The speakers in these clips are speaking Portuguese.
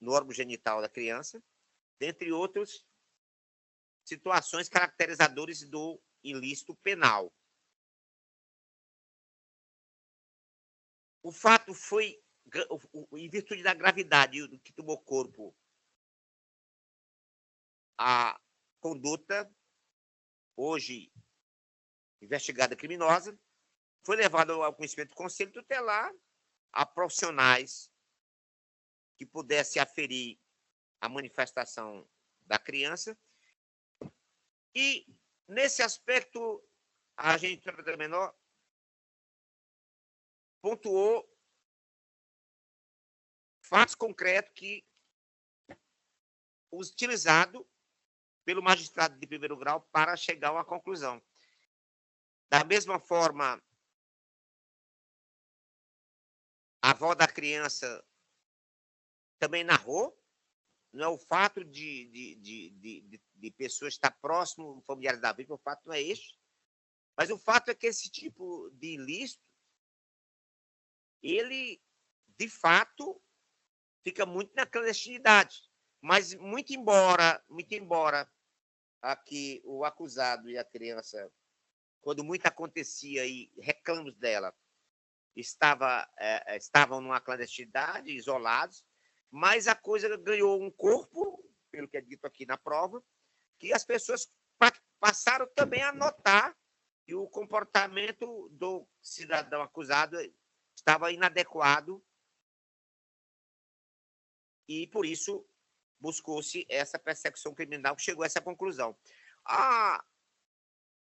no órgão genital da criança, dentre outras situações caracterizadoras do ilícito penal. O fato foi, em virtude da gravidade do que tomou corpo, a conduta, hoje investigada criminosa, foi levada ao conhecimento do Conselho Tutelar a profissionais que pudessem aferir a manifestação da criança. E, nesse aspecto, a genitora da menor pontuou fatos concretos que utilizado pelo magistrado de primeiro grau para chegar a uma conclusão. Da mesma forma, a avó da criança também narrou, não é o fato de pessoas estar próximo, familiares da vítima, o fato não é este, mas o fato é que esse tipo de ilícito, ele, de fato, fica muito na clandestinidade. Mas, muito embora aqui o acusado e a criança, quando muito acontecia e reclamos dela, estavam numa clandestinidade, isolados, mas a coisa ganhou um corpo, pelo que é dito aqui na prova, que as pessoas passaram também a notar que o comportamento do cidadão acusado estava inadequado e, por isso, buscou-se essa persecução criminal que chegou a essa conclusão. A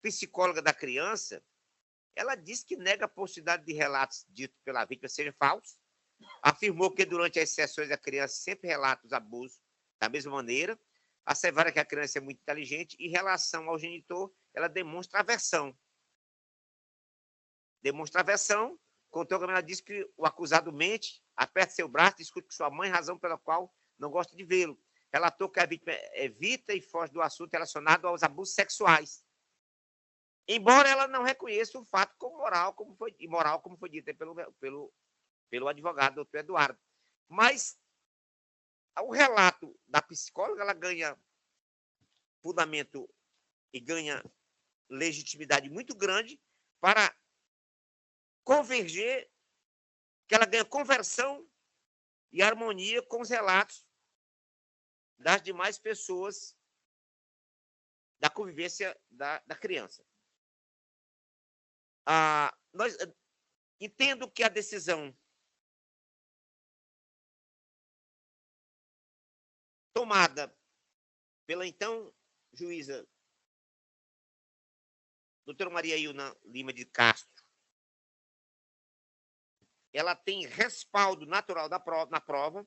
psicóloga da criança, ela disse que nega a possibilidade de relatos ditos pela vítima sejam falsos, afirmou que durante as sessões a criança sempre relata os abusos da mesma maneira, assevera que a criança é muito inteligente e, em relação ao genitor, ela demonstra aversão. Contou que ela disse que o acusado mente, aperta seu braço, discute com sua mãe, razão pela qual não gosta de vê-lo. Relatou que a vítima evita e foge do assunto relacionado aos abusos sexuais. Embora ela não reconheça o fato como imoral, como foi dito pelo advogado, doutor Eduardo. Mas o relato da psicóloga, ela ganha fundamento e ganha legitimidade muito grande para converger, que ela ganha conversão e harmonia com os relatos das demais pessoas da convivência da criança. Nós entendo que a decisão tomada pela então juíza doutora Maria Ilna Lima de Castro, ela tem respaldo natural na prova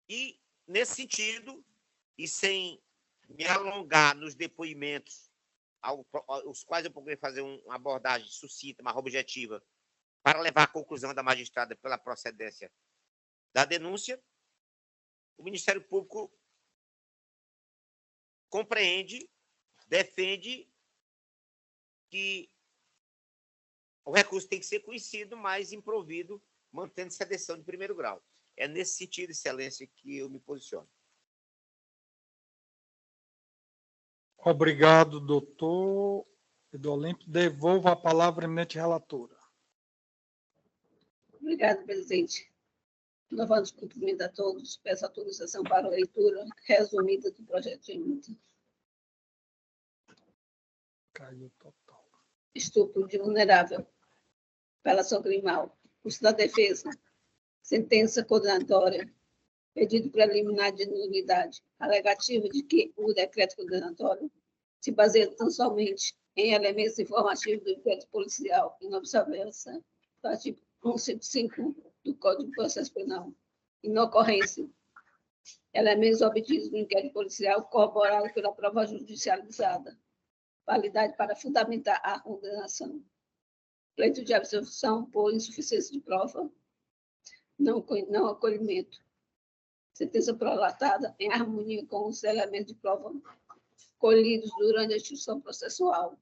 e, nesse sentido, e sem me alongar nos depoimentos aos quais eu procurei fazer uma abordagem sucinta, mas objetiva, para levar à conclusão da magistrada pela procedência da denúncia, o Ministério Público compreende, defende que o recurso tem que ser conhecido, mas improvido, mantendo-se a decisão de primeiro grau. É nesse sentido, excelência, que eu me posiciono. Obrigado, doutor Edolímpio. Devolvo a palavra à eminente relatora. Obrigado, presidente. Novamente, cumprimento a todos. Peço autorização para a leitura resumida do projeto de emenda. Caiu total. Estupro de vulnerável. Apelação criminal. Curso da defesa. Sentença condenatória. Pedido preliminar de nulidade. Alegativa de que o decreto condenatório se baseia tão somente em elementos informativos do inquérito policial e na observância do artigo 155 do Código de Processo Penal. Inocorrência. Elementos obtidos no inquérito policial corroborados pela prova judicializada. Validade para fundamentar a condenação. Pleito de absolvição por insuficiência de prova. Não acolhimento. Sentença prolatada em harmonia com os elementos de prova colhidos durante a instrução processual.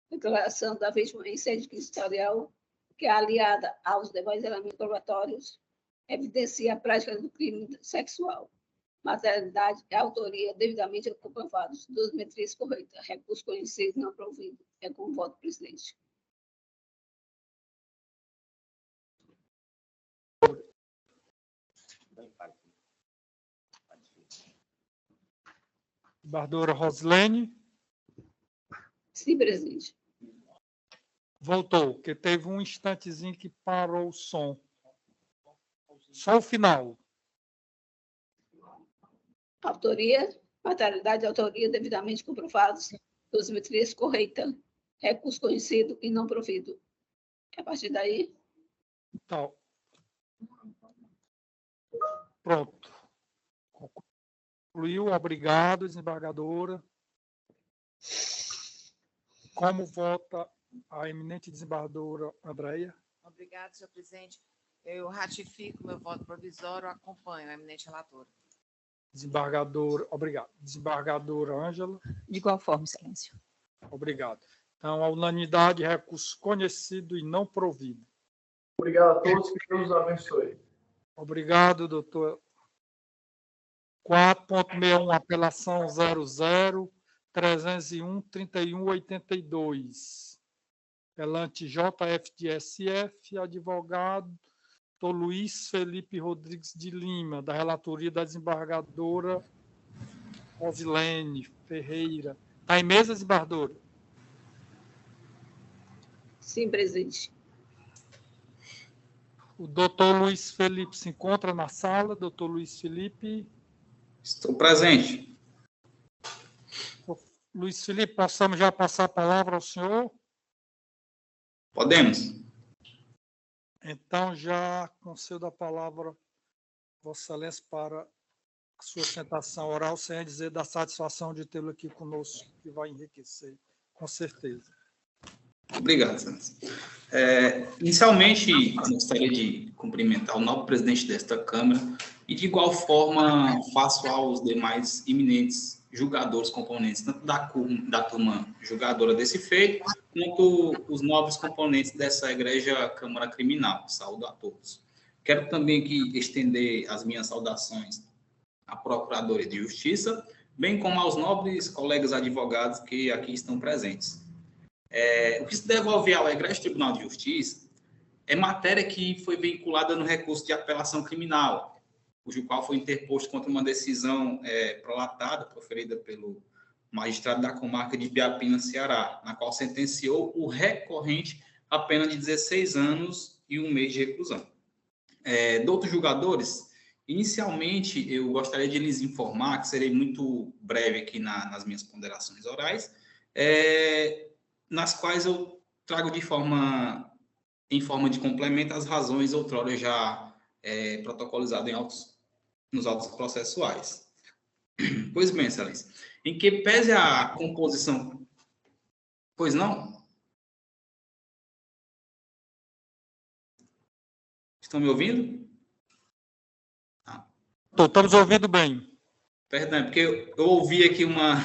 Declaração da vítima em sede inquisitorial, que é aliada aos demais elementos probatórios, evidencia a prática do crime sexual. Materialidade e autoria devidamente comprovados. 2003, correta. Recurso conhecido, não provido. É com o voto do presidente. Desembargadora Rosilene. Sim, presidente. Voltou, porque teve um instantezinho que parou o som. Só o final. Autoria, materialidade e autoria devidamente comprovados. 2003, correta. Recurso conhecido e não provido. A partir daí? Então, pronto. Concluiu. Obrigado, desembargadora. Como vota a eminente desembargadora Andréia? Obrigada, senhor presidente. Eu ratifico meu voto provisório, acompanho a eminente relatora. Desembargadora, obrigado. Desembargadora Ângela. De igual forma, excelência. Obrigado. Então, a unanimidade, recurso conhecido e não provido. Obrigado a todos, que Deus os abençoe. Obrigado, doutor. 4.61, apelação 00-301-3182. Apelante JFDSF, advogado doutor Luiz Felipe Rodrigues de Lima, da relatoria da desembargadora Rosilene Ferreira. Está em mesa, desembargadora? Sim, presidente. O doutor Luiz Felipe se encontra na sala. Doutor Luiz Felipe. Estou presente. Luiz Felipe, possamos já passar a palavra ao senhor? Podemos. Então, já concedo a palavra, Vossa Excelência, para a sua sustentação oral, sem dizer da satisfação de tê-lo aqui conosco, que vai enriquecer, com certeza. Obrigado, Excelência. Inicialmente, gostaria de cumprimentar o novo presidente desta Câmara e, de igual forma, faço aos demais eminentes julgadores componentes, tanto da turma julgadora desse feito, quanto os novos componentes dessa egregia Câmara Criminal. Saúdo a todos. Quero também aqui estender as minhas saudações à Procuradoria de Justiça, bem como aos nobres colegas advogados que aqui estão presentes. O que se devolve ao Egrégio Tribunal de Justiça é matéria que foi vinculada no recurso de apelação criminal, cujo qual foi interposto contra uma decisão prolatada, proferida pelo magistrado da comarca de Biapina, Ceará, na qual sentenciou o recorrente a pena de 16 anos e 1 mês de reclusão. Doutos julgadores, inicialmente eu gostaria de lhes informar, que serei muito breve aqui nas minhas ponderações orais, nas quais eu trago em forma de complemento as razões outrora já protocolizadas nos autos processuais. Pois bem, Excelência, em que pese a composição... Pois não? Estão me ouvindo? Estamos ouvindo bem. Perdão, porque eu ouvi aqui uma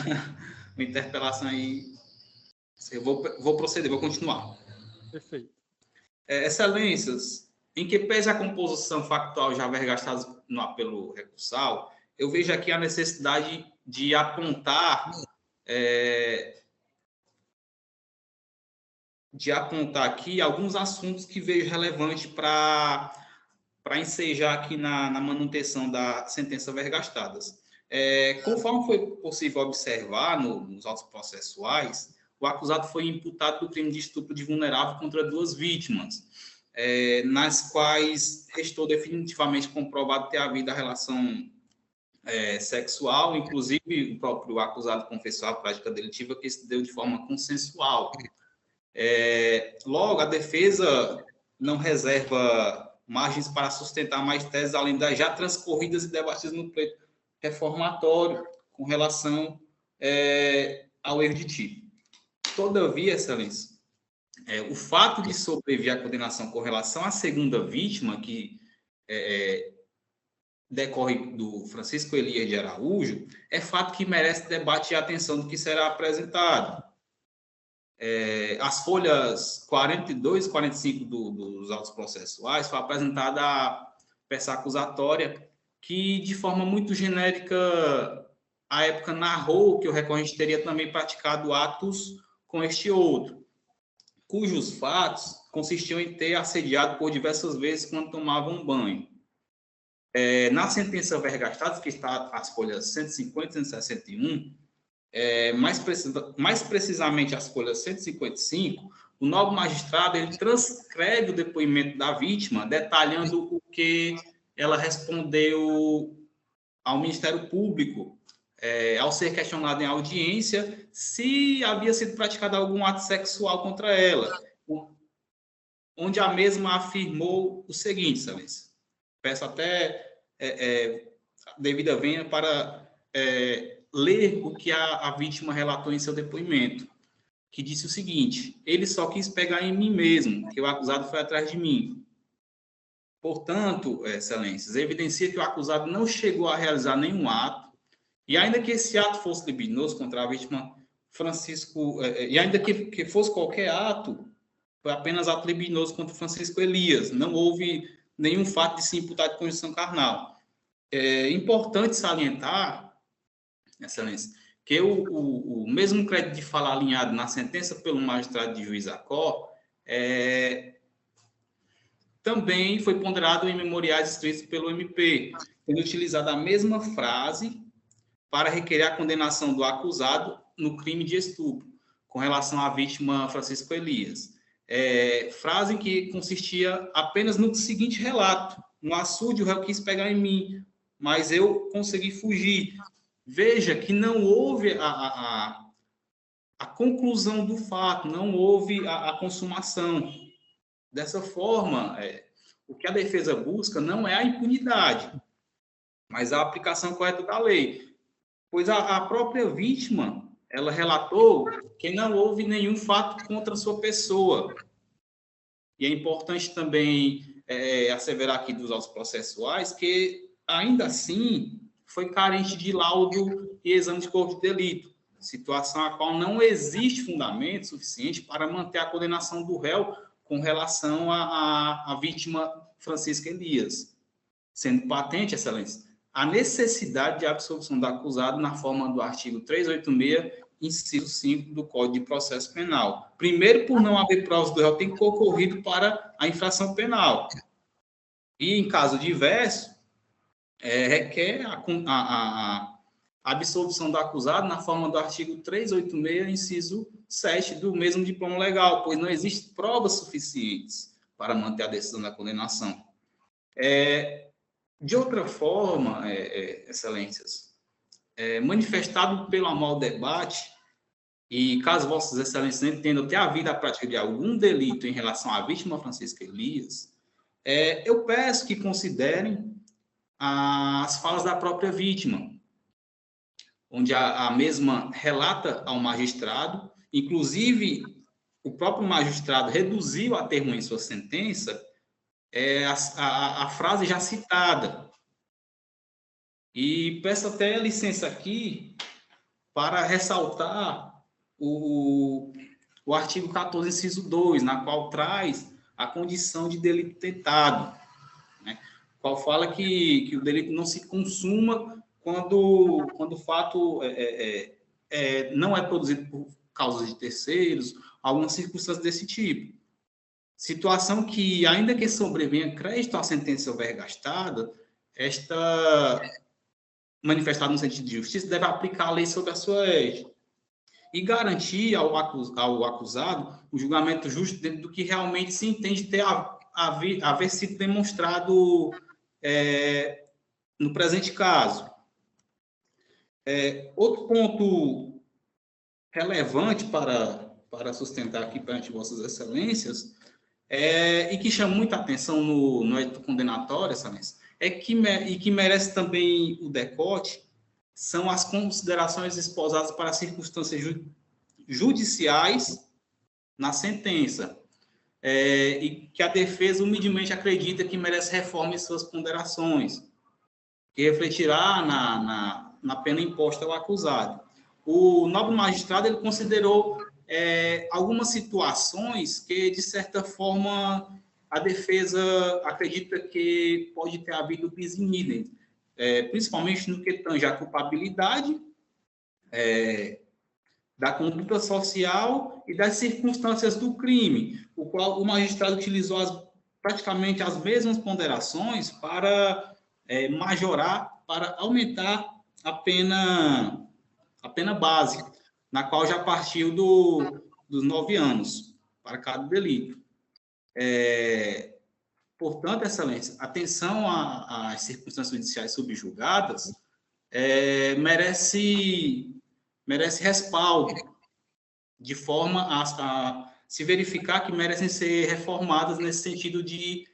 interpelação aí. Eu vou proceder, vou continuar. Perfeito. Excelências, em que pese a composição factual já vergastada no apelo recursal, eu vejo aqui a necessidade de apontar aqui alguns assuntos que vejo relevante para ensejar aqui na manutenção da sentença vergastadas. Conforme foi possível observar nos autos processuais, o acusado foi imputado do crime de estupro de vulnerável contra 2 vítimas, nas quais restou definitivamente comprovado ter havido a relação sexual, inclusive o próprio acusado confessou a prática delitiva que se deu de forma consensual. Logo, a defesa não reserva margens para sustentar mais teses além das já transcorridas e debatidas no pleito reformatório com relação ao erro de tipo. Todavia, Excelência, o fato de sobreviver à condenação com relação à segunda vítima, que decorre do Francisco Elias de Araújo, é fato que merece debate e atenção do que será apresentado. As folhas 42 e 45 dos autos processuais foi apresentada peça acusatória, que de forma muito genérica, à época narrou que o recorrente teria também praticado atos com este outro, cujos fatos consistiam em ter assediado por diversas vezes quando tomava um banho. Na sentença vergastada, que está as folhas 150 e 161, mais precisamente as folhas 155, o nobre magistrado ele transcreve o depoimento da vítima, detalhando o que ela respondeu ao Ministério Público, ao ser questionada em audiência, se havia sido praticado algum ato sexual contra ela, onde a mesma afirmou o seguinte, Excelência. Peço até devida venha para ler o que a vítima relatou em seu depoimento, que disse o seguinte: ele só quis pegar em mim mesmo, que o acusado foi atrás de mim. Portanto, Excelências, evidencia que o acusado não chegou a realizar nenhum ato, e ainda que esse ato fosse libidinoso contra a vítima Francisco, e ainda que fosse qualquer ato, foi apenas ato libidinoso contra Francisco Elias, não houve nenhum fato de se imputar de conjunção carnal. É importante salientar, Excelência, que o mesmo crédito de fala alinhado na sentença pelo magistrado de juiz Acó também foi ponderado em memoriais escritos pelo MP, tendo utilizado a mesma frase para requerer a condenação do acusado no crime de estupro, com relação à vítima Francisco Elias. Frase que consistia apenas no seguinte relato: no açude o réu quis pegar em mim, mas eu consegui fugir. Veja que não houve a conclusão do fato, não houve a consumação. Dessa forma, o que a defesa busca não é a impunidade, mas a aplicação correta da lei. Pois a própria vítima, ela relatou que não houve nenhum fato contra a sua pessoa. E é importante também asseverar aqui dos autos processuais que, ainda assim, foi carente de laudo e exame de corpo de delito, situação a qual não existe fundamento suficiente para manter a condenação do réu com relação à vítima Francisca Elias, sendo patente, Excelência, a necessidade de absolvição do acusado na forma do artigo 386, inciso 5 do Código de Processo Penal. Primeiro, por não haver provas do réu ter concorrido para a infração penal. E, em caso diverso, requer a absolvição do acusado na forma do artigo 386, inciso 7 do mesmo diploma legal, pois não existem provas suficientes para manter a decisão da condenação. De outra forma, Excelências, manifestado pelo amal debate, e caso Vossas Excelências entendam ter havido a prática de algum delito em relação à vítima Francisca Elias, eu peço que considerem as falas da própria vítima, onde a mesma relata ao magistrado, inclusive o próprio magistrado reduziu a termo em sua sentença a frase já citada. E peço até licença aqui para ressaltar o artigo 14, inciso 2, na qual traz a condição de delito tentado, né? Qual fala que o delito não se consuma quando o fato não é produzido por causas de terceiros, algumas circunstâncias desse tipo. Situação que, ainda que sobrevenha crédito à sentença vergastada, esta manifestada no sentido de justiça deve aplicar a lei sobre a sua égide e garantir ao acusado o julgamento justo dentro do que realmente se entende ter haver sido demonstrado no presente caso. Outro ponto relevante para sustentar aqui perante Vossas Excelências e que chama muita atenção no âmbito condenatório, Excelência, e que merece também o decote, são as considerações esposadas para circunstâncias judiciais na sentença, e que a defesa humildemente acredita que merece reforma em suas ponderações, que refletirá na pena imposta ao acusado. O nobre magistrado ele considerou algumas situações que, de certa forma, a defesa acredita que pode ter havido bis in idem, principalmente no que tange a culpabilidade da conduta social e das circunstâncias do crime, o qual o magistrado utilizou praticamente as mesmas ponderações para majorar, para aumentar a pena base, na qual já partiu dos 9 anos para cada delito. Portanto, Excelência, atenção às circunstâncias judiciais subjugadas merece respaldo, de forma a se verificar que merecem ser reformadas nesse sentido de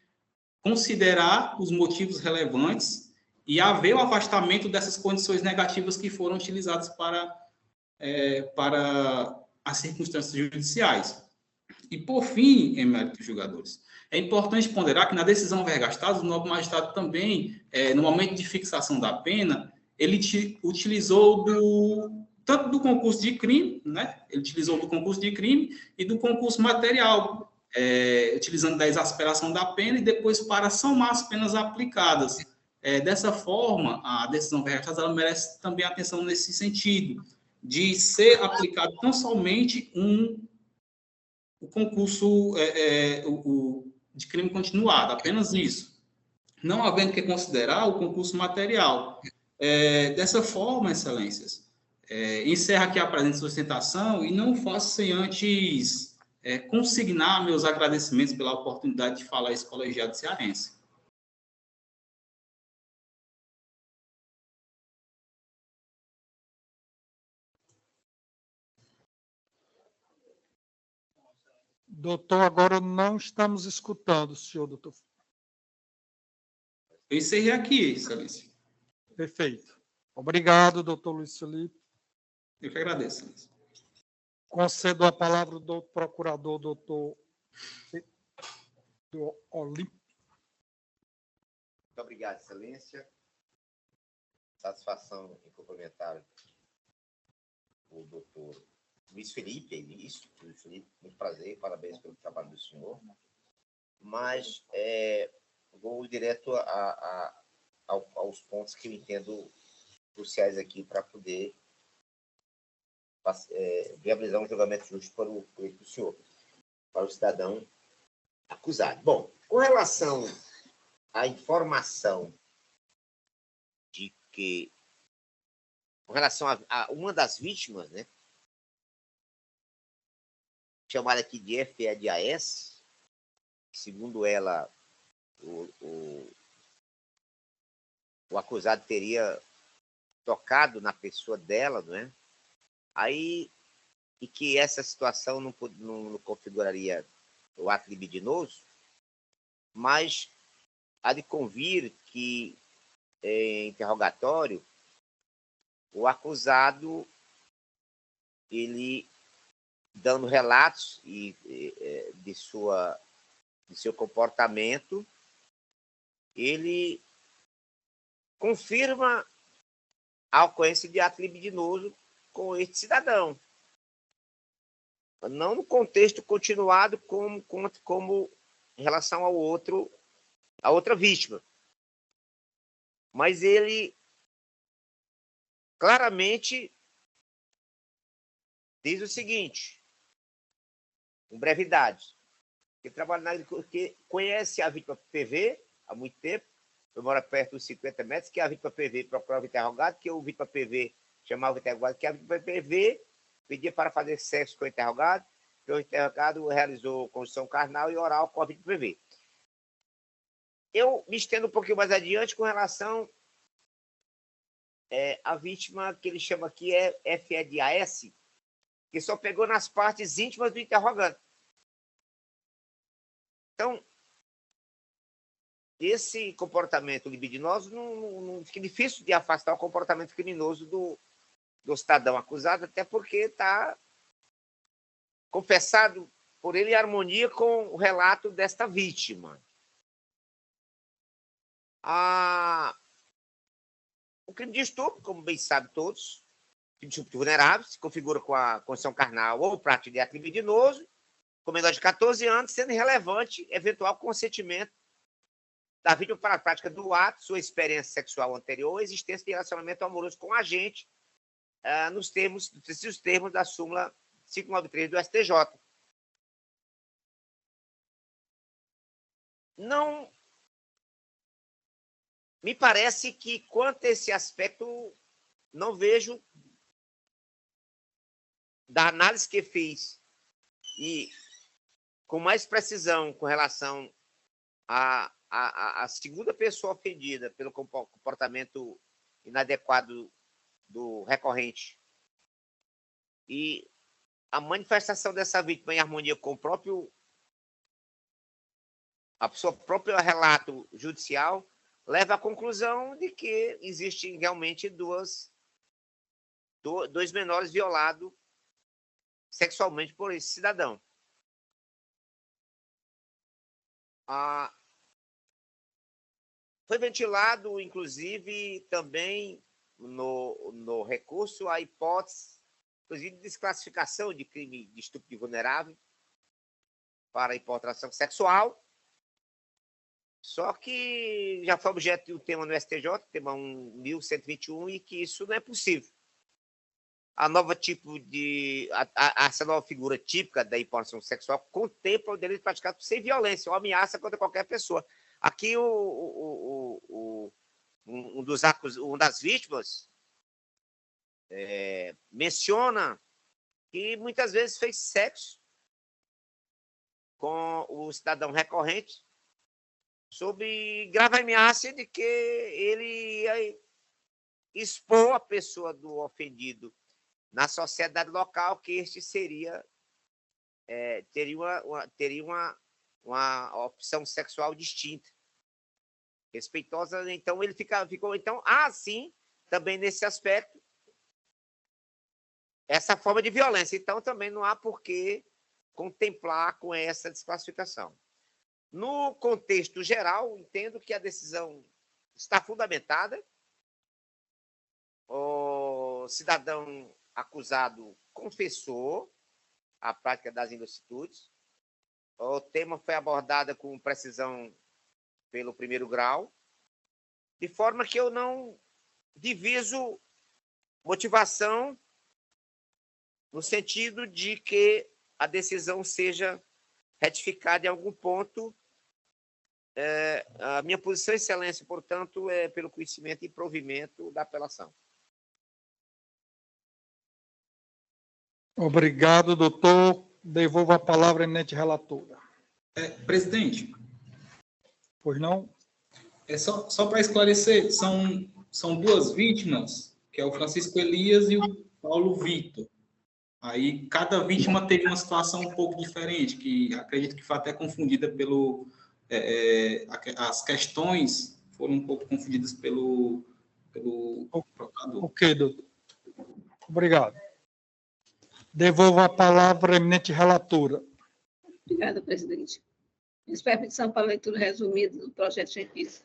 considerar os motivos relevantes e haver o afastamento dessas condições negativas que foram utilizadas para as circunstâncias judiciais. E, por fim, eméritos julgadores, é importante ponderar que na decisão vergastada, o nobre magistrado também, no momento de fixação da pena, ele utilizou tanto do concurso de crime, né? Ele utilizou do concurso de crime e do concurso material, utilizando da exasperação da pena e depois para somar as penas aplicadas. Dessa forma, a decisão vergastada ela merece também atenção nesse sentido, de ser aplicado não somente o concurso de crime continuado, apenas isso, não havendo que considerar o concurso material. Dessa forma, Excelências, encerro aqui a presente sustentação e não faço sem antes consignar meus agradecimentos pela oportunidade de falar esse colegiado cearense. Doutor, agora não estamos escutando o senhor, doutor. Eu encerrei aqui, Excelência. Perfeito. Obrigado, doutor Luiz Felipe. Eu que agradeço, Excelência. Concedo a palavra do procurador, doutor Olímpio. Muito obrigado, Excelência. Satisfação em cumprimentar o doutor Luiz Felipe, isso, Luiz Felipe, muito prazer, parabéns pelo trabalho do senhor. Mas vou direto aos pontos que eu entendo cruciais aqui para poder viabilizar um julgamento justo para o senhor, para o cidadão acusado. Bom, com relação à informação de que, com relação a uma das vítimas, né, chamada aqui de FEDAS, segundo ela, o acusado teria tocado na pessoa dela, não é? Aí, e que essa situação não configuraria o ato libidinoso, mas há de convir que, em interrogatório, o acusado, ele, dando relatos de seu comportamento, ele confirma a ocorrência de ato libidinoso com este cidadão. Não no contexto continuado como em relação a outra vítima. Mas ele claramente diz o seguinte, com brevidade, que trabalha na agricultura, que conhece a vítima PV há muito tempo, eu moro perto dos 50 metros, que a vítima PV procurava o interrogado, que o vítima PV chamava o interrogado, que a vítima PV pedia para fazer sexo com o interrogado, que o interrogado realizou condição carnal e oral com a vítima PV. Eu me estendo um pouquinho mais adiante com relação à vítima que ele chama aqui FEDAS, que só pegou nas partes íntimas do interrogante. Então, esse comportamento libidinoso não fica difícil de afastar o comportamento criminoso do cidadão acusado, até porque está confessado por ele em harmonia com o relato desta vítima. O crime de estupro, como bem sabem todos, crime de estupro vulnerável, se configura com a condição carnal ou prática de ato libidinoso, com menor de 14 anos, sendo irrelevante eventual consentimento da vítima para a prática do ato, sua experiência sexual anterior ou existência de relacionamento amoroso com o agente, nos termos da súmula 593 do STJ. Não me parece que, quanto a esse aspecto, não vejo, da análise que fiz, e com mais precisão com relação à segunda pessoa ofendida pelo comportamento inadequado do recorrente e a manifestação dessa vítima em harmonia com a sua própria relato judicial, leva à conclusão de que existem realmente dois menores violados sexualmente por esse cidadão. Foi ventilado, inclusive, também no recurso a hipótese, inclusive, de desclassificação de crime de estupro de vulnerável para importação sexual. Só que já foi objeto do tema no STJ, tema 1121, e que isso não é possível. Essa nova figura típica da importação sexual contempla o delito praticado sem violência ou ameaça contra qualquer pessoa. Aqui, uma das vítimas menciona que muitas vezes fez sexo com o cidadão recorrente sob grave ameaça de que ele ia expor a pessoa do ofendido na sociedade local, que este teria uma opção sexual distinta, respeitosa. Então, ele ficou. Então, sim, também nesse aspecto, essa forma de violência. Então, também não há por que contemplar com essa desclassificação. No contexto geral, entendo que a decisão está fundamentada. O cidadão acusado confessou a prática das ilicitudes. O tema foi abordado com precisão pelo primeiro grau, de forma que eu não diviso motivação no sentido de que a decisão seja retificada em algum ponto. A minha posição, excelência, portanto, é pelo conhecimento e provimento da apelação. Obrigado, doutor. Devolvo a palavra à eminente relatora. Presidente. Pois não? Só para esclarecer, são duas vítimas, que é o Francisco Elias e o Paulo Vitor. Aí, cada vítima teve uma situação um pouco diferente, que acredito que foi até confundida as questões foram um pouco confundidas pelo procurador. Ok, doutor. Obrigado. Devolvo a palavra à eminente relatora. Obrigada, presidente. Espero petição para leitura resumida do projeto de justiça.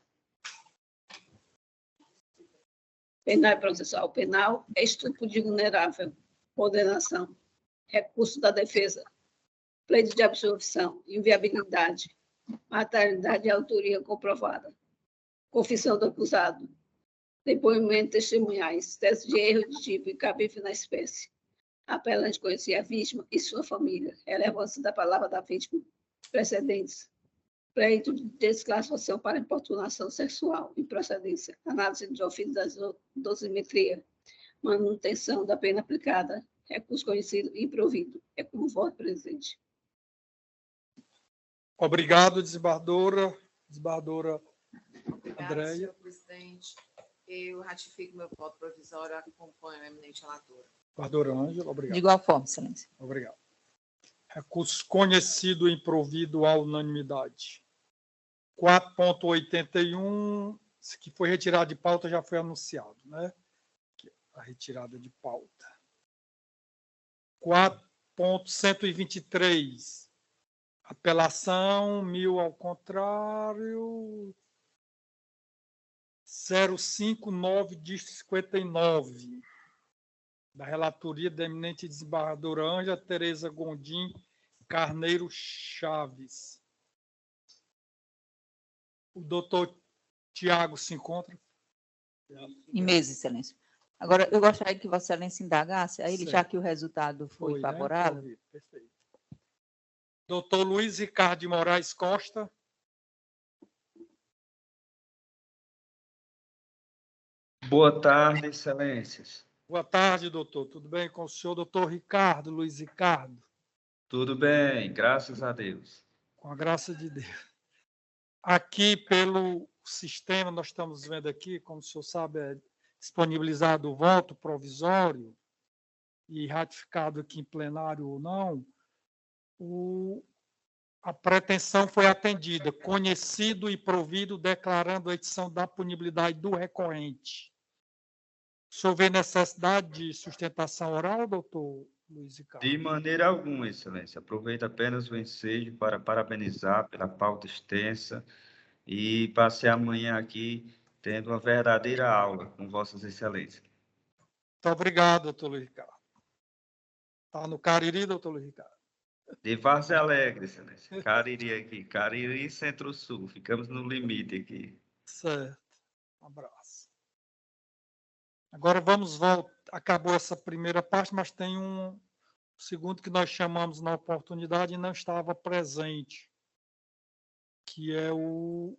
Penal e processual penal é estupro de vulnerável, condenação, recurso da defesa, pleito de absolvição, inviabilidade, materialidade e autoria comprovada, confissão do acusado, depoimento testemunhais, tese de erro de tipo e cabível na espécie, apelante conhecer a vítima e sua família, relevância da palavra da vítima, precedentes, pleito de desclassificação para importunação sexual, improcedência, análise dos ofícios da dosimetria, manutenção da pena aplicada, recurso conhecido e provido. É como voto, presidente. Obrigado, desembargadora. Desembargadora Obrigada, Andréia. senhor presidente. Eu ratifico meu voto provisório e acompanho a eminente relatora. Desembargadora Ângela, obrigado. De igual forma, excelência. Obrigado. Recurso conhecido e provido à unanimidade. 4.81, que foi retirado de pauta, já foi anunciado, né? A retirada de pauta. 4.123, apelação, 1000 ao contrário, 059-59, da relatoria da eminente desembargadora Ângela Tereza Gondim Carneiro Chaves. O doutor Tiago se encontra? Em mesa, Excelência. Agora, eu gostaria que Vossa Excelência indagasse a ele, já que o resultado foi favorável. Né? Perfeito. Doutor Luiz Ricardo de Moraes Costa. Boa tarde, Excelências. Boa tarde, doutor. Tudo bem com o senhor, doutor Ricardo, Luiz Ricardo? Tudo bem, graças a Deus. Com a graça de Deus. Aqui, pelo sistema, nós estamos vendo aqui, como o senhor sabe, é disponibilizado o voto provisório e ratificado aqui em plenário ou não, a pretensão foi atendida, conhecido e provido, declarando a edição da punibilidade do recorrente. O senhor vê necessidade de sustentação oral, doutor Luiz Ricardo? De maneira alguma, Excelência. Aproveito apenas o ensejo para parabenizar pela pauta extensa e passei amanhã aqui tendo uma verdadeira aula com Vossas Excelências. Muito obrigado, doutor Luiz Ricardo. Está no Cariri, doutor Luiz Ricardo? De Várzea Alegre, Excelência. Cariri aqui. Cariri, Centro-Sul. Ficamos no limite aqui. Certo. Um abraço. Agora vamos voltar. Acabou essa primeira parte, mas tem um segundo que nós chamamos na oportunidade e não estava presente, que é o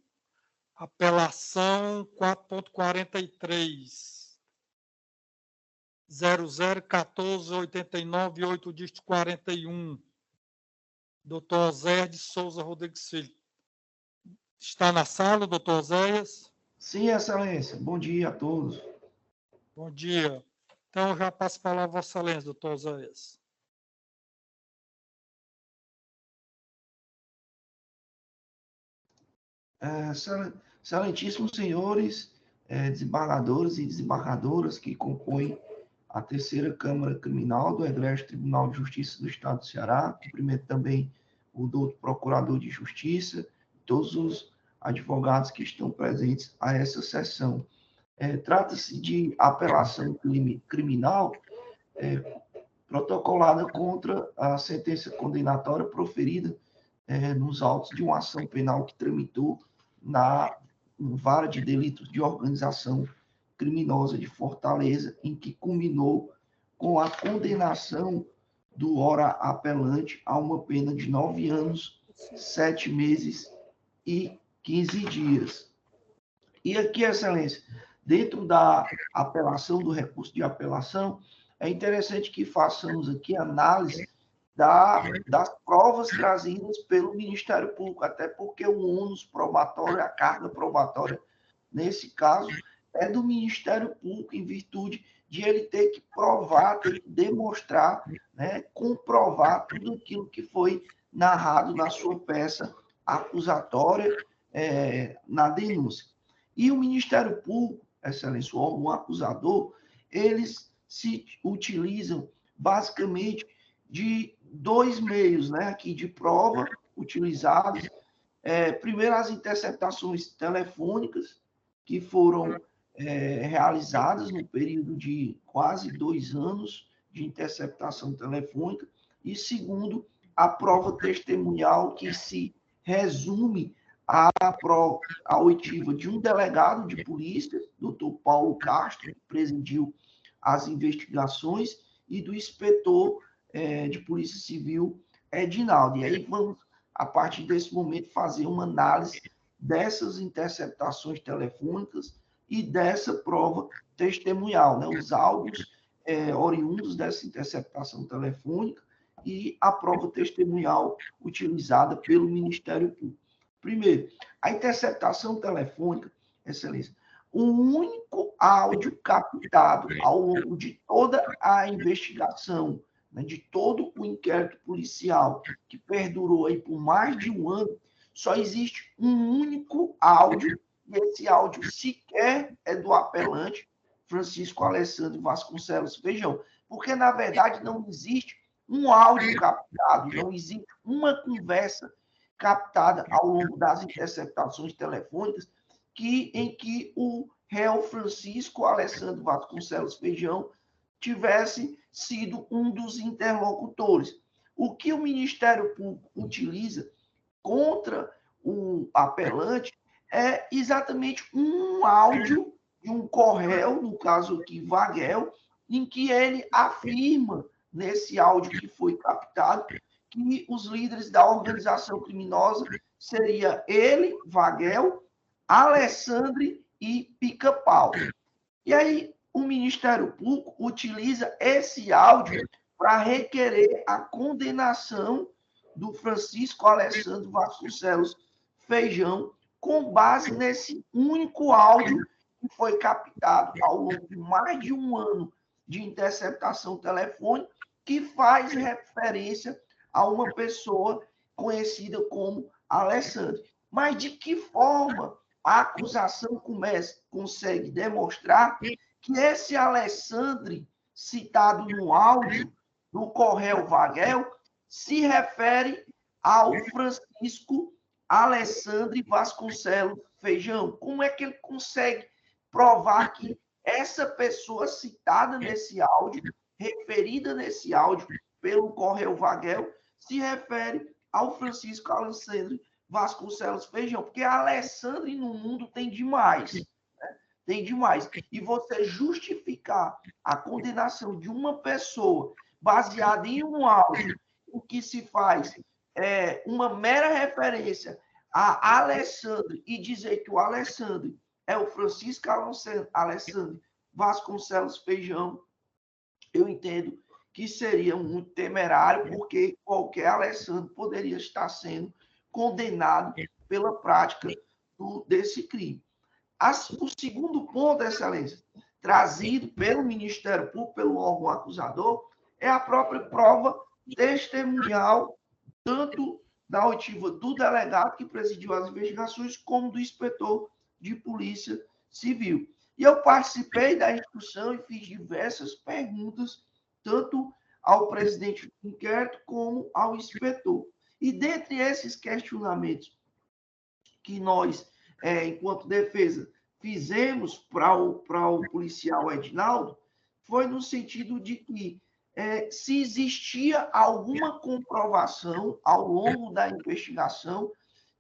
apelação 4.43. 001489-8 dígito 41. Doutor Oséias de Souza Rodrigues Filho. Está na sala, doutor Oséias? Sim, Excelência. Bom dia a todos. Bom dia. Então, eu já passo a palavra a Vossa Excelência, doutor Oséias. Excelentíssimos senhores, desembargadores e desembargadoras que compõem a terceira Câmara Criminal do Egrégio Tribunal de Justiça do Estado do Ceará. Cumprimento também o doutor Procurador de Justiça, todos os advogados que estão presentes a essa sessão. Trata-se de apelação criminal protocolada contra a sentença condenatória proferida nos autos de uma ação penal que tramitou na Vara de Delitos de Organização Criminosa de Fortaleza, em que culminou com a condenação do ora apelante a uma pena de 9 anos, 7 meses e 15 dias. E aqui, Excelência, dentro da apelação, do recurso de apelação, é interessante que façamos aqui análise das provas trazidas pelo Ministério Público, até porque o ônus probatório, a carga probatória, nesse caso, é do Ministério Público, em virtude de ele ter que provar, ter que demonstrar, né, comprovar tudo aquilo que foi narrado na sua peça acusatória, na denúncia. E o Ministério Público, Excelência, o órgão acusador, eles se utilizam basicamente de 2 meios, né, aqui de prova utilizados. Primeiro, as interceptações telefônicas, que foram realizadas no período de quase 2 anos de interceptação telefônica. E segundo, a prova testemunhal, que se resume à oitiva de um delegado de polícia, doutor Paulo Castro, que presidiu as investigações, e do inspetor de Polícia Civil, Edinaldo. E aí vamos, a partir desse momento, fazer uma análise dessas interceptações telefônicas e dessa prova testemunhal, né? Os áudios oriundos dessa interceptação telefônica e a prova testemunhal utilizada pelo Ministério Público. Primeiro, a interceptação telefônica, Excelência, o único áudio captado ao longo de toda a investigação, né, de todo o inquérito policial, que perdurou aí por mais de 1 ano, só existe um único áudio, e esse áudio sequer é do apelante, Francisco Alessandro Vasconcelos Feijão, porque, na verdade, não existe um áudio captado, não existe uma conversa captada ao longo das interceptações telefônicas em que o réu Francisco Alessandro Vasconcelos Feijão tivesse sido um dos interlocutores. O que o Ministério Público utiliza contra o apelante é exatamente um áudio de um Corréu, no caso aqui, Vaguel, em que ele afirma, nesse áudio que foi captado, que os líderes da organização criminosa seria ele, Vaguel, Alessandre e Pica-Pau. E aí o Ministério Público utiliza esse áudio para requerer a condenação do Francisco Alessandro Vasconcelos Feijão, com base nesse único áudio que foi captado ao longo de mais de um ano de interceptação telefônica, que faz referência a uma pessoa conhecida como Alessandro. Mas de que forma a acusação consegue demonstrar que esse Alessandro, citado no áudio do Corréu Vaguel, se refere ao Francisco Alessandro Vasconcelos Feijão? Como é que ele consegue provar que essa pessoa citada nesse áudio, referida nesse áudio pelo Corréu Vaguel, se refere ao Francisco Alessandro Vasconcelos Feijão? Porque Alessandro no mundo tem demais. Né? Tem demais. E você justificar a condenação de uma pessoa baseada em um áudio em que se faz uma mera referência a Alessandro e dizer que o Alessandro é o Francisco Alessandro Vasconcelos Feijão, eu entendo que seria muito temerário, porque qualquer Alessandro poderia estar sendo condenado pela prática desse crime. O segundo ponto, Excelência, trazido pelo Ministério Público, pelo órgão acusador, é a própria prova testemunhal, tanto da oitiva do delegado que presidiu as investigações, como do inspetor de polícia civil. E eu participei da instrução e fiz diversas perguntas, tanto ao presidente do inquérito como ao inspetor. E dentre esses questionamentos que nós, enquanto defesa, fizemos para o policial Edinaldo, foi no sentido de que se existia alguma comprovação ao longo da investigação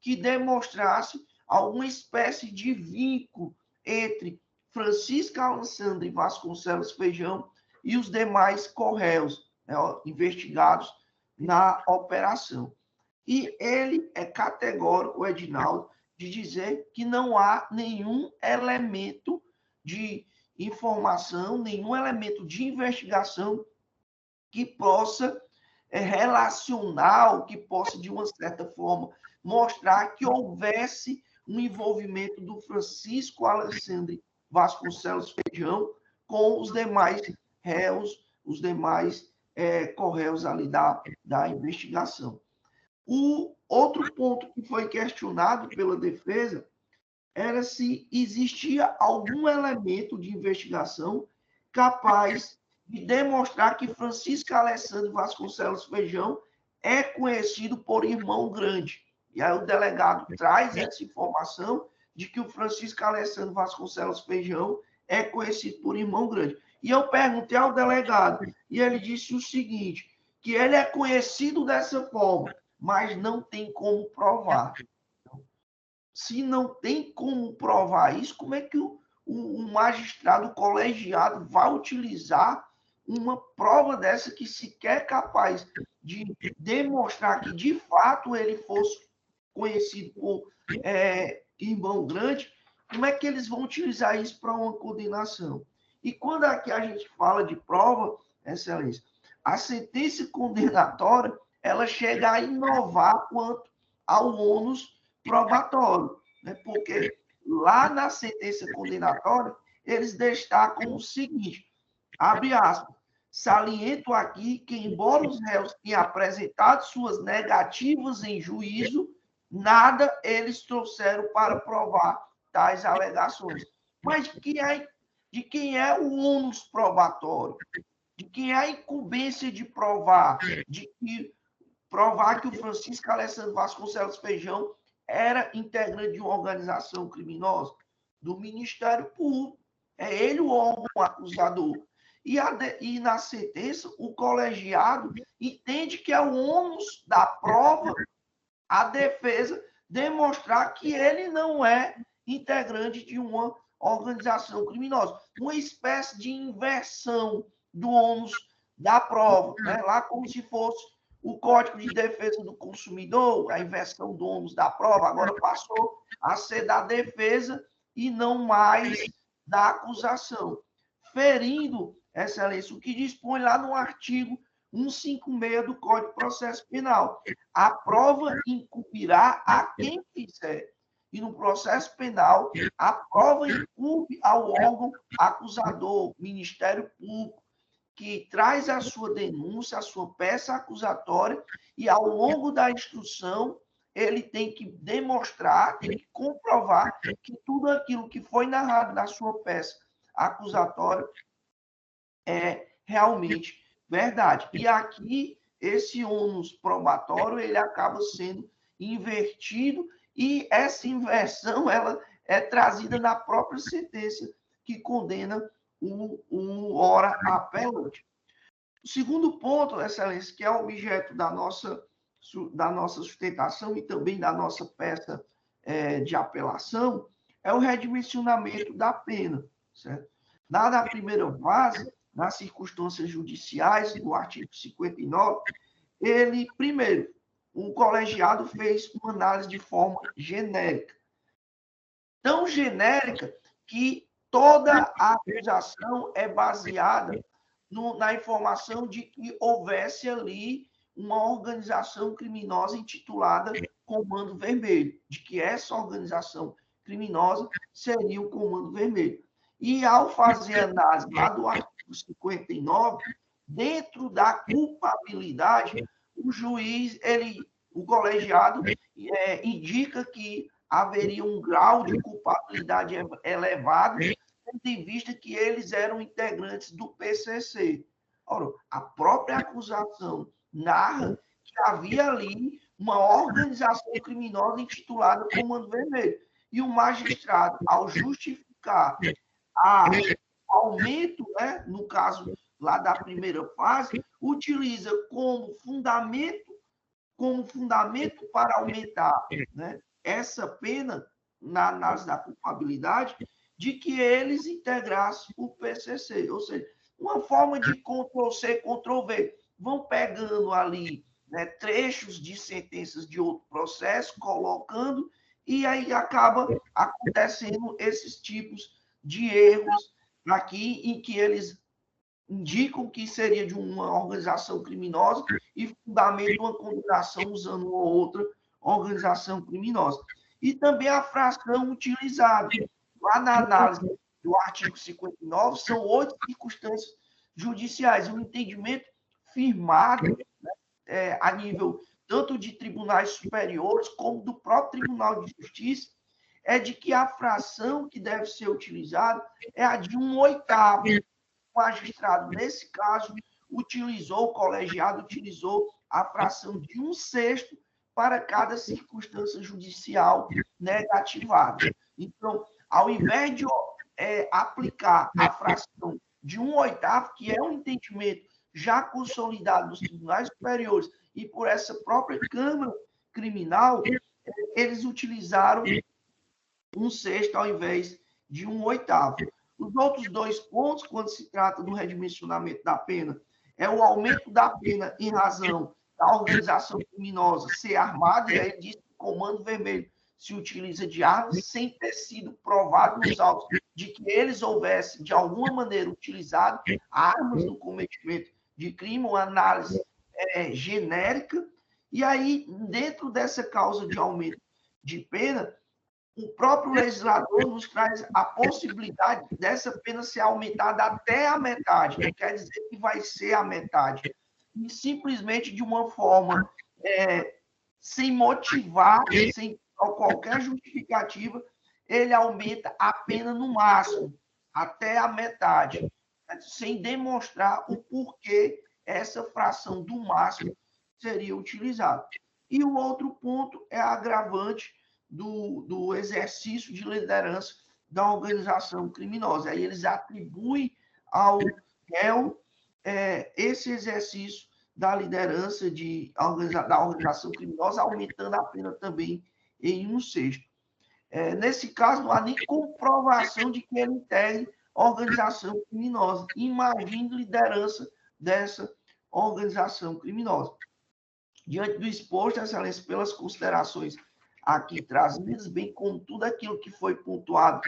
que demonstrasse alguma espécie de vínculo entre Francisco Alessandro Vasconcelos Feijão e os demais correios, né, investigados na operação. E ele é categórico, o Edinaldo, de dizer que não há nenhum elemento de informação, nenhum elemento de investigação que possa relacionar, ou que possa, de uma certa forma, mostrar que houvesse um envolvimento do Francisco Alessandro Vasconcelos Feijão com os demais réus, os demais correios ali da investigação. O outro ponto que foi questionado pela defesa era se existia algum elemento de investigação capaz de demonstrar que Francisco Alessandro Vasconcelos Feijão é conhecido por Irmão Grande. E aí o delegado traz essa informação de que o Francisco Alessandro Vasconcelos Feijão é conhecido por Irmão Grande. E eu perguntei ao delegado, e ele disse o seguinte, que ele é conhecido dessa forma, mas não tem como provar. Se não tem como provar isso, como é que o magistrado colegiado vai utilizar uma prova dessa que sequer é capaz de demonstrar que, de fato, ele fosse conhecido por Irmão Grande? Como é que eles vão utilizar isso para uma condenação? E quando aqui a gente fala de prova, Excelência, a sentença condenatória, ela chega a inovar quanto ao ônus probatório, né? Porque lá na sentença condenatória, eles destacam o seguinte, abre aspas, saliento aqui que, embora os réus tenham apresentado suas negativas em juízo, nada eles trouxeram para provar tais alegações. Mas de quem é o ônus probatório? De quem é a incumbência de provar? Provar que o Francisco Alessandro Vasconcelos Feijão era integrante de uma organização criminosa? Do Ministério Público. É ele o órgão acusador. E na sentença, o colegiado entende que é o ônus da prova a defesa demonstrar que ele não é integrante de uma organização criminosa. Uma espécie de inversão do ônus da prova, né? Lá como se fosse o Código de Defesa do Consumidor, a inversão do ônus da prova, agora passou a ser da defesa e não mais da acusação, ferindo, Excelência, o que dispõe lá no artigo 156 do Código de Processo Penal. A prova incumbirá a quem fizer. E no processo penal, a prova incumbe ao órgão acusador, Ministério Público, que traz a sua denúncia, a sua peça acusatória, e ao longo da instrução, ele tem que demonstrar, tem que comprovar que tudo aquilo que foi narrado na sua peça acusatória é realmente verdade. E aqui, esse ônus probatório, ele acaba sendo invertido, e essa inversão, ela é trazida na própria sentença que condena o ora apelante. O segundo ponto, Excelência, que é objeto da nossa sustentação e também da nossa peça de apelação, é o redimensionamento da pena, certo? Na primeira fase, nas circunstâncias judiciais, do artigo 59, primeiro, o colegiado fez uma análise de forma genérica. Tão genérica que toda a acusação é baseada na informação de que houvesse ali uma organização criminosa intitulada Comando Vermelho, de que essa organização criminosa seria o Comando Vermelho. E, ao fazer a análise lá do artigo 59, dentro da culpabilidade, o juiz, o colegiado, indica que haveria um grau de culpabilidade elevado, tendo em vista que eles eram integrantes do PCC. Ora, a própria acusação narra que havia ali uma organização criminosa intitulada Comando Vermelho. E o magistrado, ao justificar aumento, né, no caso lá da primeira fase, utiliza como fundamento para aumentar, né, essa pena na análise da culpabilidade, de que eles integrassem o PCC, ou seja, uma forma de Ctrl-C, Ctrl-V. Vão pegando ali, né, trechos de sentenças de outro processo, colocando, e aí acaba acontecendo esses tipos de erros aqui, em que eles indicam que seria de uma organização criminosa e fundamentam uma condenação usando uma outra organização criminosa. E também a fração utilizada. Lá na análise do artigo 59, são 8 circunstâncias judiciais, um entendimento firmado, né, a nível tanto de tribunais superiores como do próprio Tribunal de Justiça, é de que a fração que deve ser utilizada é a de 1/8. O magistrado, nesse caso, o colegiado utilizou a fração de 1/6 para cada circunstância judicial negativada. Então, ao invés de aplicar a fração de 1/8, que é um entendimento já consolidado nos tribunais superiores e por essa própria Câmara Criminal, eles utilizaram 1/6 ao invés de 1/8. Os outros 2 pontos, quando se trata do redimensionamento da pena, é o aumento da pena em razão da organização criminosa ser armada, e aí diz que o Comando Vermelho se utiliza de armas sem ter sido provado nos autos de que eles houvessem, de alguma maneira, utilizado armas no cometimento de crime, uma análise genérica. E aí, dentro dessa causa de aumento de pena, o próprio legislador nos traz a possibilidade dessa pena ser aumentada até a metade, não quer dizer que vai ser a metade, e simplesmente de uma forma sem motivar, sem qualquer justificativa, ele aumenta a pena no máximo, até a metade, sem demonstrar o porquê essa fração do máximo seria utilizada. E o outro ponto é a agravante do exercício de liderança da organização criminosa. Aí eles atribuem ao esse exercício da liderança da organização criminosa, aumentando a pena também em 1/6. Nesse caso, não há nem comprovação de que ele integre organização criminosa. Imagine liderança dessa organização criminosa. Diante do exposto, Excelência, pelas considerações aqui trazidas, bem como tudo aquilo que foi pontuado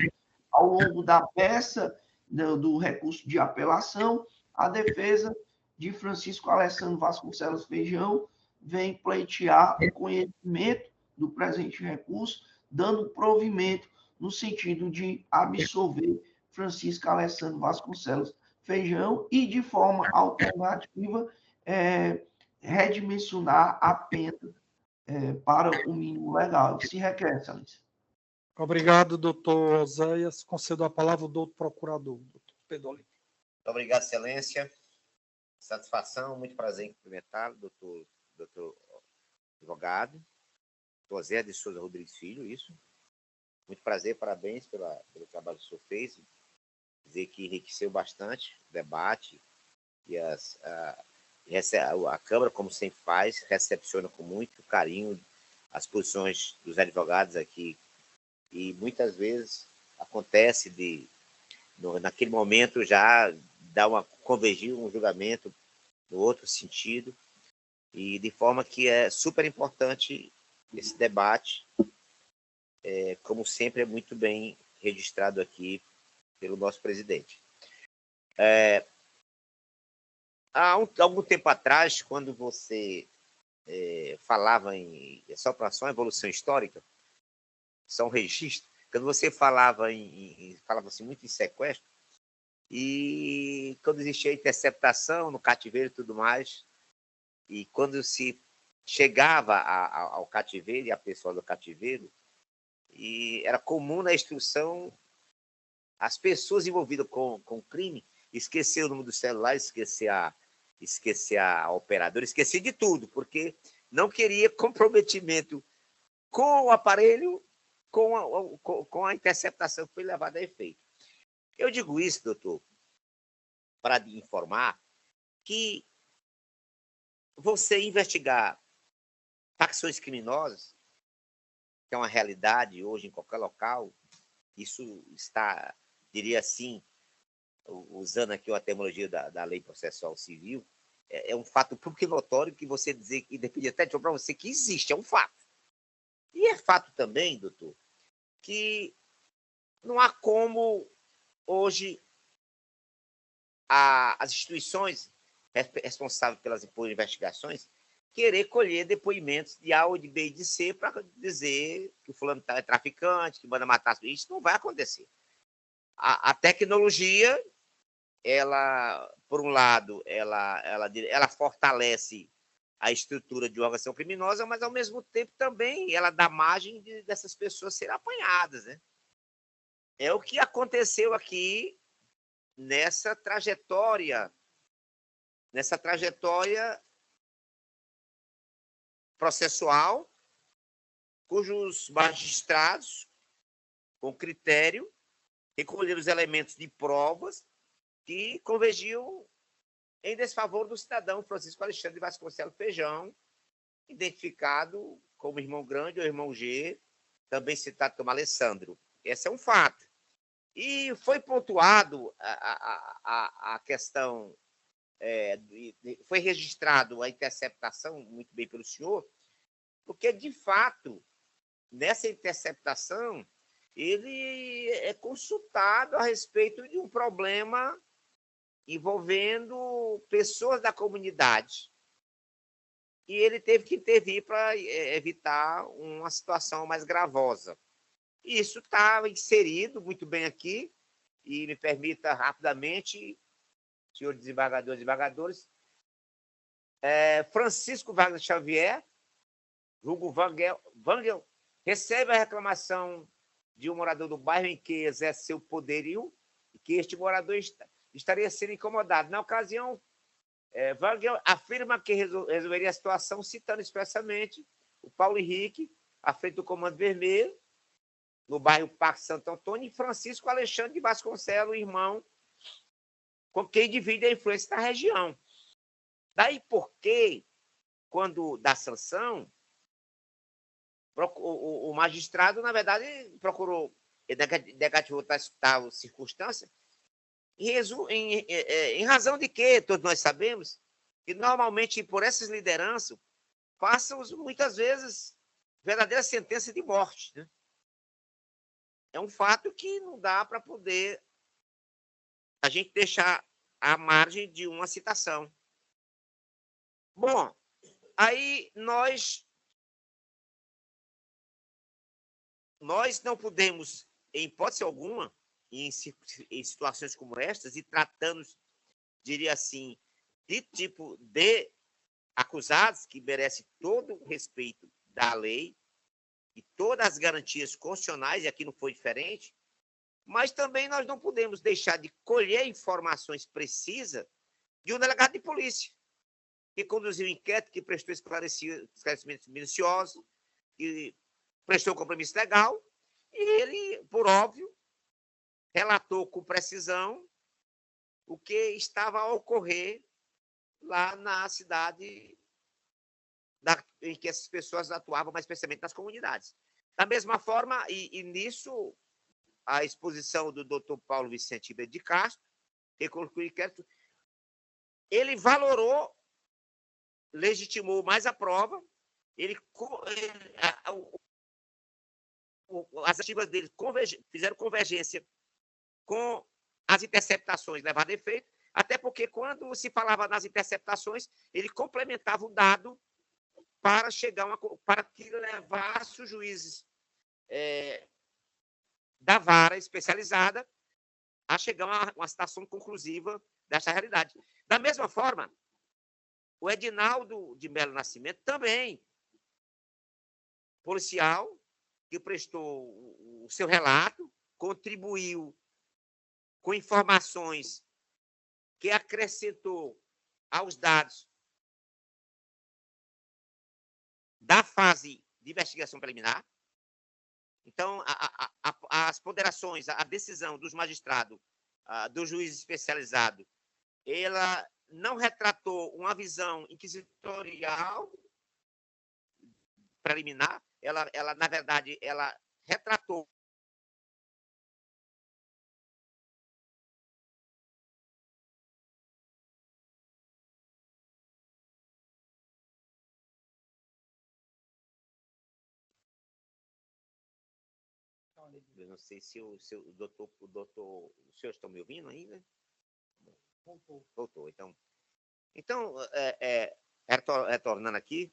ao longo da peça do recurso de apelação, a defesa de Francisco Alessandro Vasconcelos Feijão vem pleitear o conhecimento do presente recurso, dando provimento no sentido de absolver Francisco Alessandro Vasconcelos Feijão e, de forma alternativa, redimensionar a pena para o mínimo legal que se requer, Excelência. Obrigado, doutor Oséias. Concedo a palavra ao doutor procurador, doutor Pedro Oliveira. Muito obrigado, Excelência. Satisfação, muito prazer em cumprimentá-lo, doutor advogado, José de Souza Rodrigues Filho, isso. Muito prazer, parabéns pelo trabalho que o senhor fez. Dizer que enriqueceu bastante o debate e a Câmara, como sempre faz, recepciona com muito carinho as posições dos advogados aqui. E muitas vezes acontece naquele momento já convergir um julgamento no outro sentido, e de forma que é super importante esse debate, como sempre é muito bem registrado aqui pelo nosso presidente. Há algum tempo atrás, quando você falava só para uma evolução histórica, só um registro, quando você falava falava-se muito em sequestro, e quando existia interceptação no cativeiro e tudo mais, e quando se chegava ao cativeiro e a pessoa do cativeiro, e era comum na instrução as pessoas envolvidas com o crime esquecer o número do celular, esquecer a operadora, esquecer de tudo, porque não queria comprometimento com o aparelho, com a interceptação que foi levada a efeito. Eu digo isso, doutor, para informar que você investigar facções criminosas, que é uma realidade hoje em qualquer local, isso está, diria assim, usando aqui a terminologia da lei processual civil, é um fato público e notório que você dizer, independente até de para você, que existe, é um fato. E é fato também, doutor, que não há como hoje as instituições responsáveis pelas investigações querer colher depoimentos de A ou de B e de C para dizer que o fulano é traficante, que manda matar. Isso não vai acontecer. A tecnologia, ela, por um lado, ela fortalece a estrutura de organização criminosa, mas, ao mesmo tempo, também ela dá margem dessas pessoas serem apanhadas, né? É o que aconteceu aqui nessa trajetória processual, cujos magistrados, com critério, recolheram os elementos de provas que convergiam em desfavor do cidadão Francisco Alexandre Vasconcelos Feijão, identificado como irmão grande ou irmão G, também citado como Alessandro. Esse é um fato. E foi pontuado a questão, foi registrado a interceptação, muito bem pelo senhor, porque, de fato, nessa interceptação, ele é consultado a respeito de um problema envolvendo pessoas da comunidade. E ele teve que intervir para evitar uma situação mais gravosa. Isso está inserido muito bem aqui, e me permita rapidamente, senhores desembargadores e desembargadores, Francisco Wagner Xavier, vulgo Wangel, recebe a reclamação de um morador do bairro em que exerce seu poderio e que este morador estaria sendo incomodado. Na ocasião, Wangel afirma que resolveria a situação citando expressamente o Paulo Henrique, à frente do Comando Vermelho, no bairro Parque Santo Antônio, e Francisco Alexandre de Vasconcelos, irmão, como quem divide a influência da região. Daí porque, quando dá sanção, o magistrado, na verdade, procurou, negativou tal circunstância, em razão de que, todos nós sabemos, que normalmente, por essas lideranças, passam muitas vezes verdadeiras sentenças de morte. Né? É um fato que não dá para poder a gente deixar à margem de uma citação. Bom, aí nós não podemos, em hipótese alguma, em situações como estas, e tratando, diria assim, de tipo de acusados que merecem todo o respeito da lei e todas as garantias constitucionais, e aqui não foi diferente, mas também nós não podemos deixar de colher informações precisas de um delegado de polícia, que conduziu inquérito, que prestou esclarecimentos minuciosos, que prestou compromisso legal, e ele, por óbvio, relatou com precisão o que estava a ocorrer lá na cidade em que essas pessoas atuavam, mais especialmente nas comunidades. Da mesma forma, e nisso, a exposição do Dr. Paulo Vicente Ribeiro de Castro, que concluiu o inquérito, ele valorou, legitimou mais a prova, as ativas dele fizeram convergência com as interceptações levadas a efeito, até porque, quando se falava nas interceptações, ele complementava o dado para para que levasse os juízes da vara especializada a chegar a uma citação conclusiva dessa realidade. Da mesma forma, o Edinaldo de Melo Nascimento também, policial, que prestou o seu relato, contribuiu com informações que acrescentou aos dados da fase de investigação preliminar. Então, as ponderações, a decisão dos magistrados, do juiz especializado, ela não retratou uma visão inquisitorial preliminar, ela na verdade, ela retratou Eu não sei se o doutor, os senhores estão me ouvindo ainda? Voltou. Então, retornando aqui,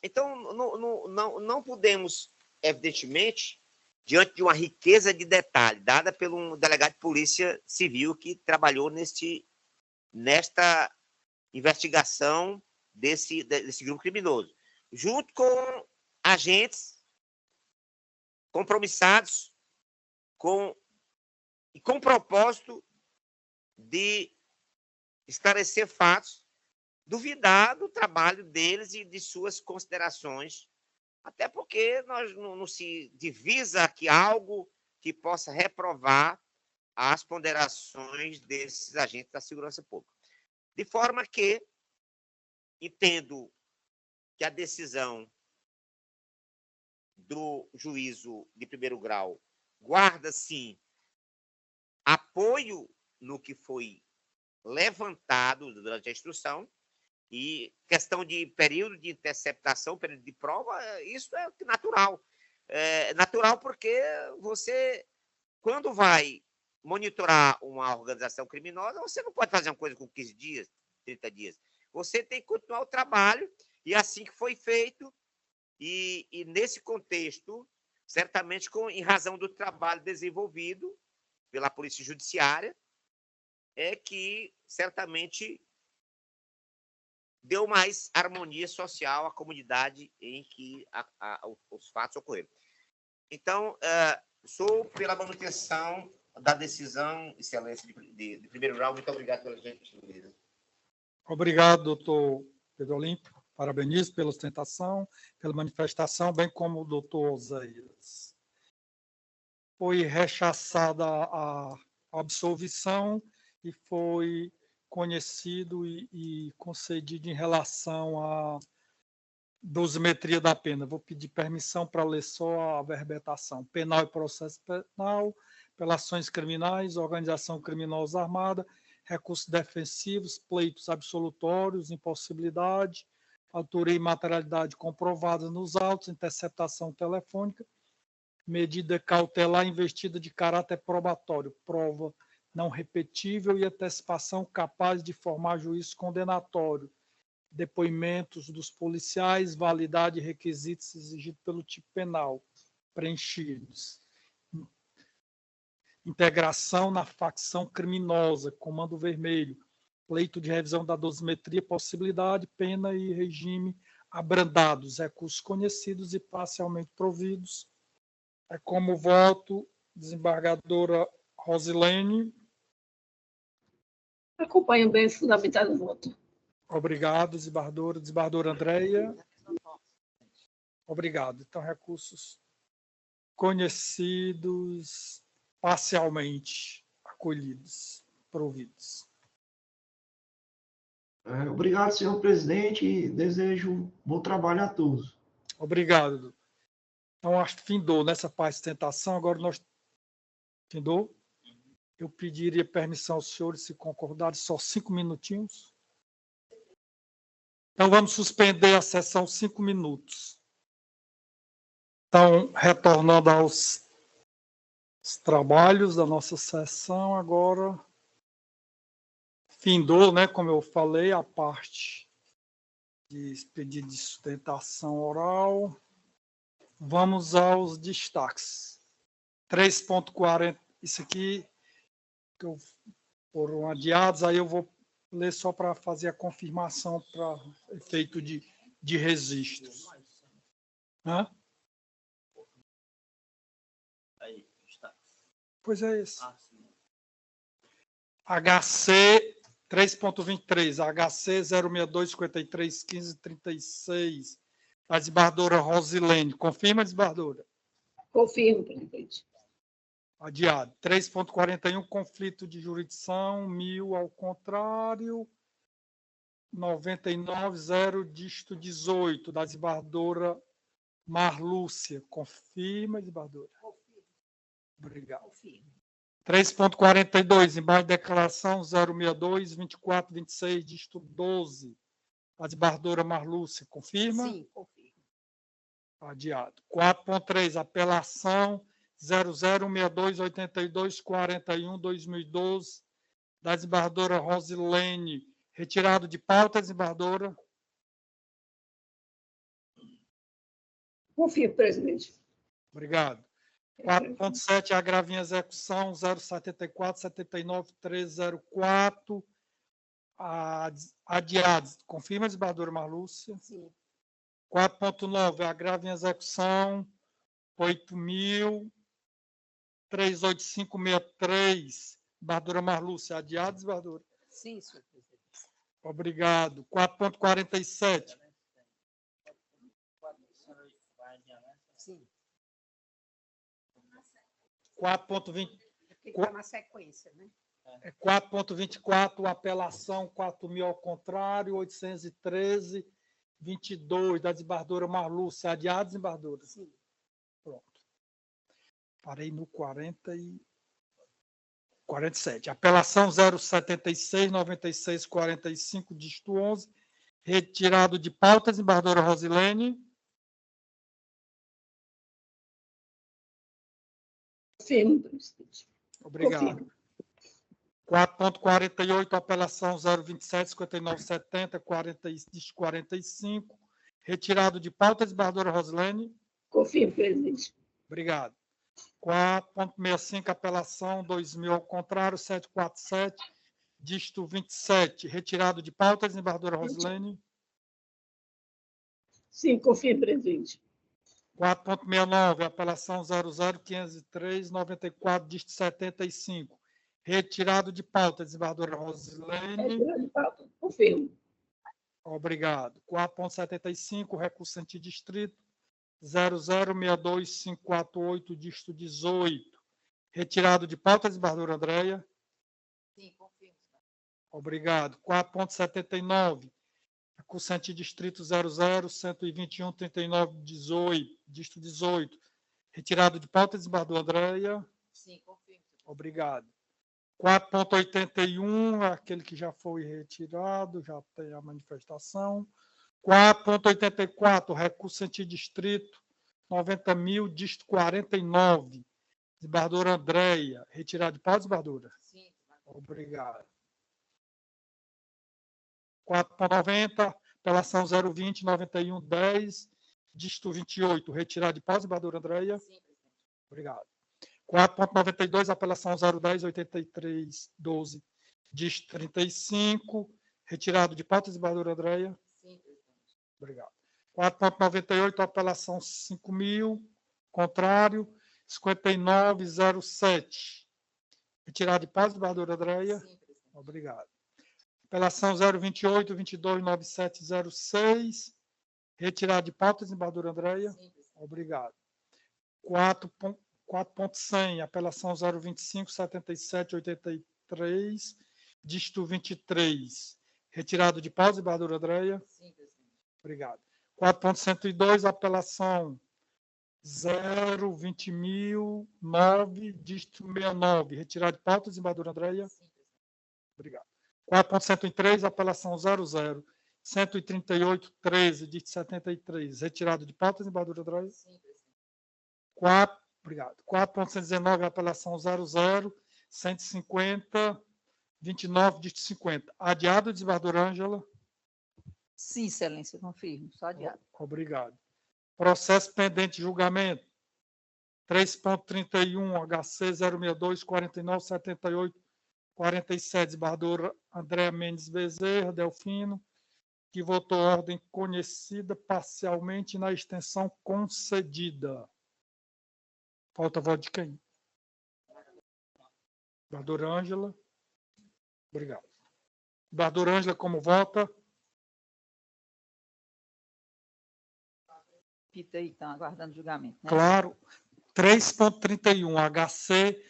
então, não podemos, evidentemente, diante de uma riqueza de detalhe dada pelo um delegado de polícia civil que trabalhou nesta investigação desse grupo criminoso, junto com agentes compromissados com o propósito de esclarecer fatos, duvidar do trabalho deles e de suas considerações, até porque nós não se divisa aqui algo que possa reprovar as ponderações desses agentes da segurança pública. De forma que entendo que a decisão do juízo de primeiro grau guarda, sim, apoio no que foi levantado durante a instrução, e questão de período de interceptação, período de prova, isso é natural. É natural porque você, quando vai monitorar uma organização criminosa, você não pode fazer uma coisa com 15 dias, 30 dias. Você tem que continuar o trabalho, e assim que foi feito, e nesse contexto, certamente em razão do trabalho desenvolvido pela Polícia Judiciária, é que certamente deu mais harmonia social à comunidade em que os fatos ocorreram. Então, sou pela manutenção da decisão, Excelência, de primeiro grau. Muito obrigado pela gentileza. Obrigado, doutor Pedro Olímpio. Parabenizo pela ostentação, pela manifestação, bem como o doutor Oséias. Foi rechaçada a absolvição e foi conhecido e concedido em relação à dosimetria da pena. Vou pedir permissão para ler só a verbetação. Penal e processo penal, apelações criminais, organização criminosa armada, recursos defensivos, pleitos absolutórios, impossibilidade, autoria e materialidade comprovadas nos autos, interceptação telefônica, medida cautelar investida de caráter probatório, prova não repetível e antecipação capaz de formar juízo condenatório, depoimentos dos policiais, validade e requisitos exigidos pelo tipo penal, preenchidos. Integração na facção criminosa, comando vermelho, pleito de revisão da dosimetria, possibilidade, pena e regime abrandados, recursos conhecidos e parcialmente providos. É como voto, desembargadora Rosilene. Acompanho bem o fundamentado voto. Obrigado, desembargadora. Desembargadora Andréia. Obrigado. Então, recursos conhecidos, parcialmente acolhidos, providos. Obrigado, senhor presidente, e desejo bom trabalho a todos. Obrigado. Então, acho que findou nessa parte de sustentação. Agora nós... Findou? Eu pediria permissão aos senhores, se concordarem, só 5 minutinhos. Então, vamos suspender a sessão 5 minutos. Então, retornando aos trabalhos da nossa sessão, agora findou, né, como eu falei, a parte de pedido de sustentação oral. Vamos aos destaques. 3.40, isso aqui que foram adiados, aí eu vou ler só para fazer a confirmação para efeito de registros. Hã? Pois é esse. HC 3.23, HC 062-53-15-36, a desembargadora Rosilene. Confirma, desembargadora? Confirmo, presidente. Adiado. 3.41, conflito de jurisdição, 1000 ao contrário, 99.0, dígito 18, da desembargadora Marlúcia. Confirma, desembargadora? Confirmo. Obrigado. Confirmo. 3.42, embaixo de declaração 062-2426, dígito 12, da desembargadora Marlúcia. Confirma? Sim, confirmo. Adiado. 4.3, apelação 00628241-2012, da desembargadora Rosilene. Retirado de pauta, desembargadora? Confirmo, presidente. Obrigado. 4.7, agravo em execução 074-79-304, adiados. Confirma, desembargadora Marlúcia? Sim. 4.9, agravo em execução 8.38563, desembargadora Marlúcia. Adiado, desembargadora? Sim, senhor presidente. Obrigado. 4.47. Sim. 4.20. Tem que dar uma sequência, né? 4.24, apelação 4.000 ao contrário, 813-22, da desembargadora Marlúcia. Adiado, desembargadora? Sim. Pronto. Parei no 47. Apelação 076-96-45, dígito 11, retirado de pauta, desembargadora Rosilene. Confirmo, presidente. Obrigado. Confirmo. 4.48, apelação 027-59-70, 45, retirado de pauta, desembargadora Rosilene. Confirmo, presidente. Obrigado. 4.65, apelação 2.000 ao contrário, 747, dígito 27, retirado de pauta, desembargadora Rosilene. Sim, confirmo, presidente. 4.69, apelação 00-503-94, dígito 75, retirado de pauta, desembargadora Rosilene. Retirado de pauta. Confirmo. Obrigado. 4.75, recurso antidistrito 0062548, dígito 18, retirado de pauta, desembargadora Andréia. Sim, confirmo. Obrigado. 4.79. Recurso antidistrito 00-121-39-18, distrito 18. Retirado de pauta, desembargador Andréia. Sim, confirmo. Obrigado. 4.81, aquele que já foi retirado, já tem a manifestação. 4.84, recurso antidistrito 90.000, distrito 49. Desembargadora Andréia. Retirado de pauta, desembargadora? Sim. Obrigado. 4.90, apelação 020-9110, distrito 28, retirado de pauta, desembargadora Andréia? Sim, presidente. Obrigado. 4.92, apelação 010-8312, distrito 35, retirado de pauta, desembargadora Andréia? Sim, presidente. Obrigado. 4.98, apelação 5.000, contrário, 5907, retirado de pauta, desembargadora Andréia? Sim, presidente. Obrigado. Apelação 028-229706, retirado de pauta, desembargadora Andréia? Sim, presidente. Obrigado. 4.100, apelação 025-7783, distrito 23, retirado de pauta, desembargadora Andréia? Sim, presidente. Obrigado. 4.102, apelação 020.009, distrito 69, retirado de pauta, desembargadora Andréia? Sim, presidente. Obrigado. 4.103, apelação 00-138-13, distrito 73, retirado de pauta, desembargadora Andréia? Sim, presidente. Obrigado. 4.119, apelação 00-150-29, distrito 50. Adiado, desembargadora Ângela? Sim, excelência, confirmo. Só adiado. Obrigado. Processo pendente de julgamento. 3.31, HC 062-4978-47, desembargadora Andréa Mendes Bezerra, Delfino, que votou ordem conhecida parcialmente na extensão concedida. Falta a voto de quem? Desembargadora Ângela. Obrigado. Desembargadora Ângela, como vota? Pita aí, estão aguardando julgamento, né? Claro. 3.31, HC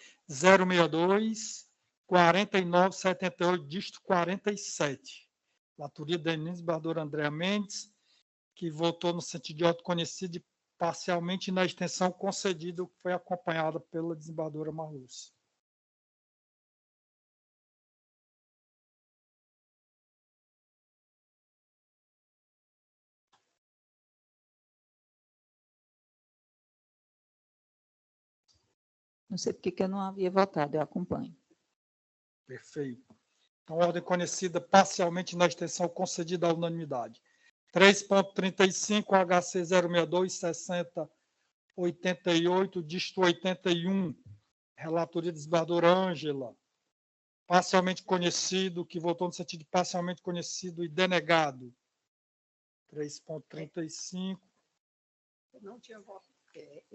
062-4978, distrito 47. Latoria Denise, desembargadora Andréa Mendes, que votou no sentido de ordem conhecida e parcialmente na extensão concedida, que foi acompanhada pela desembargadora Marlúcia. Não sei porque que eu não havia votado, eu acompanho. Perfeito. Então, ordem conhecida parcialmente na extensão concedida à unanimidade. 3.35, HC 062-6088, distrito 81, relatoria da desembargadora Ângela, parcialmente conhecido, que votou no sentido de parcialmente conhecido e denegado. 3.35. Eu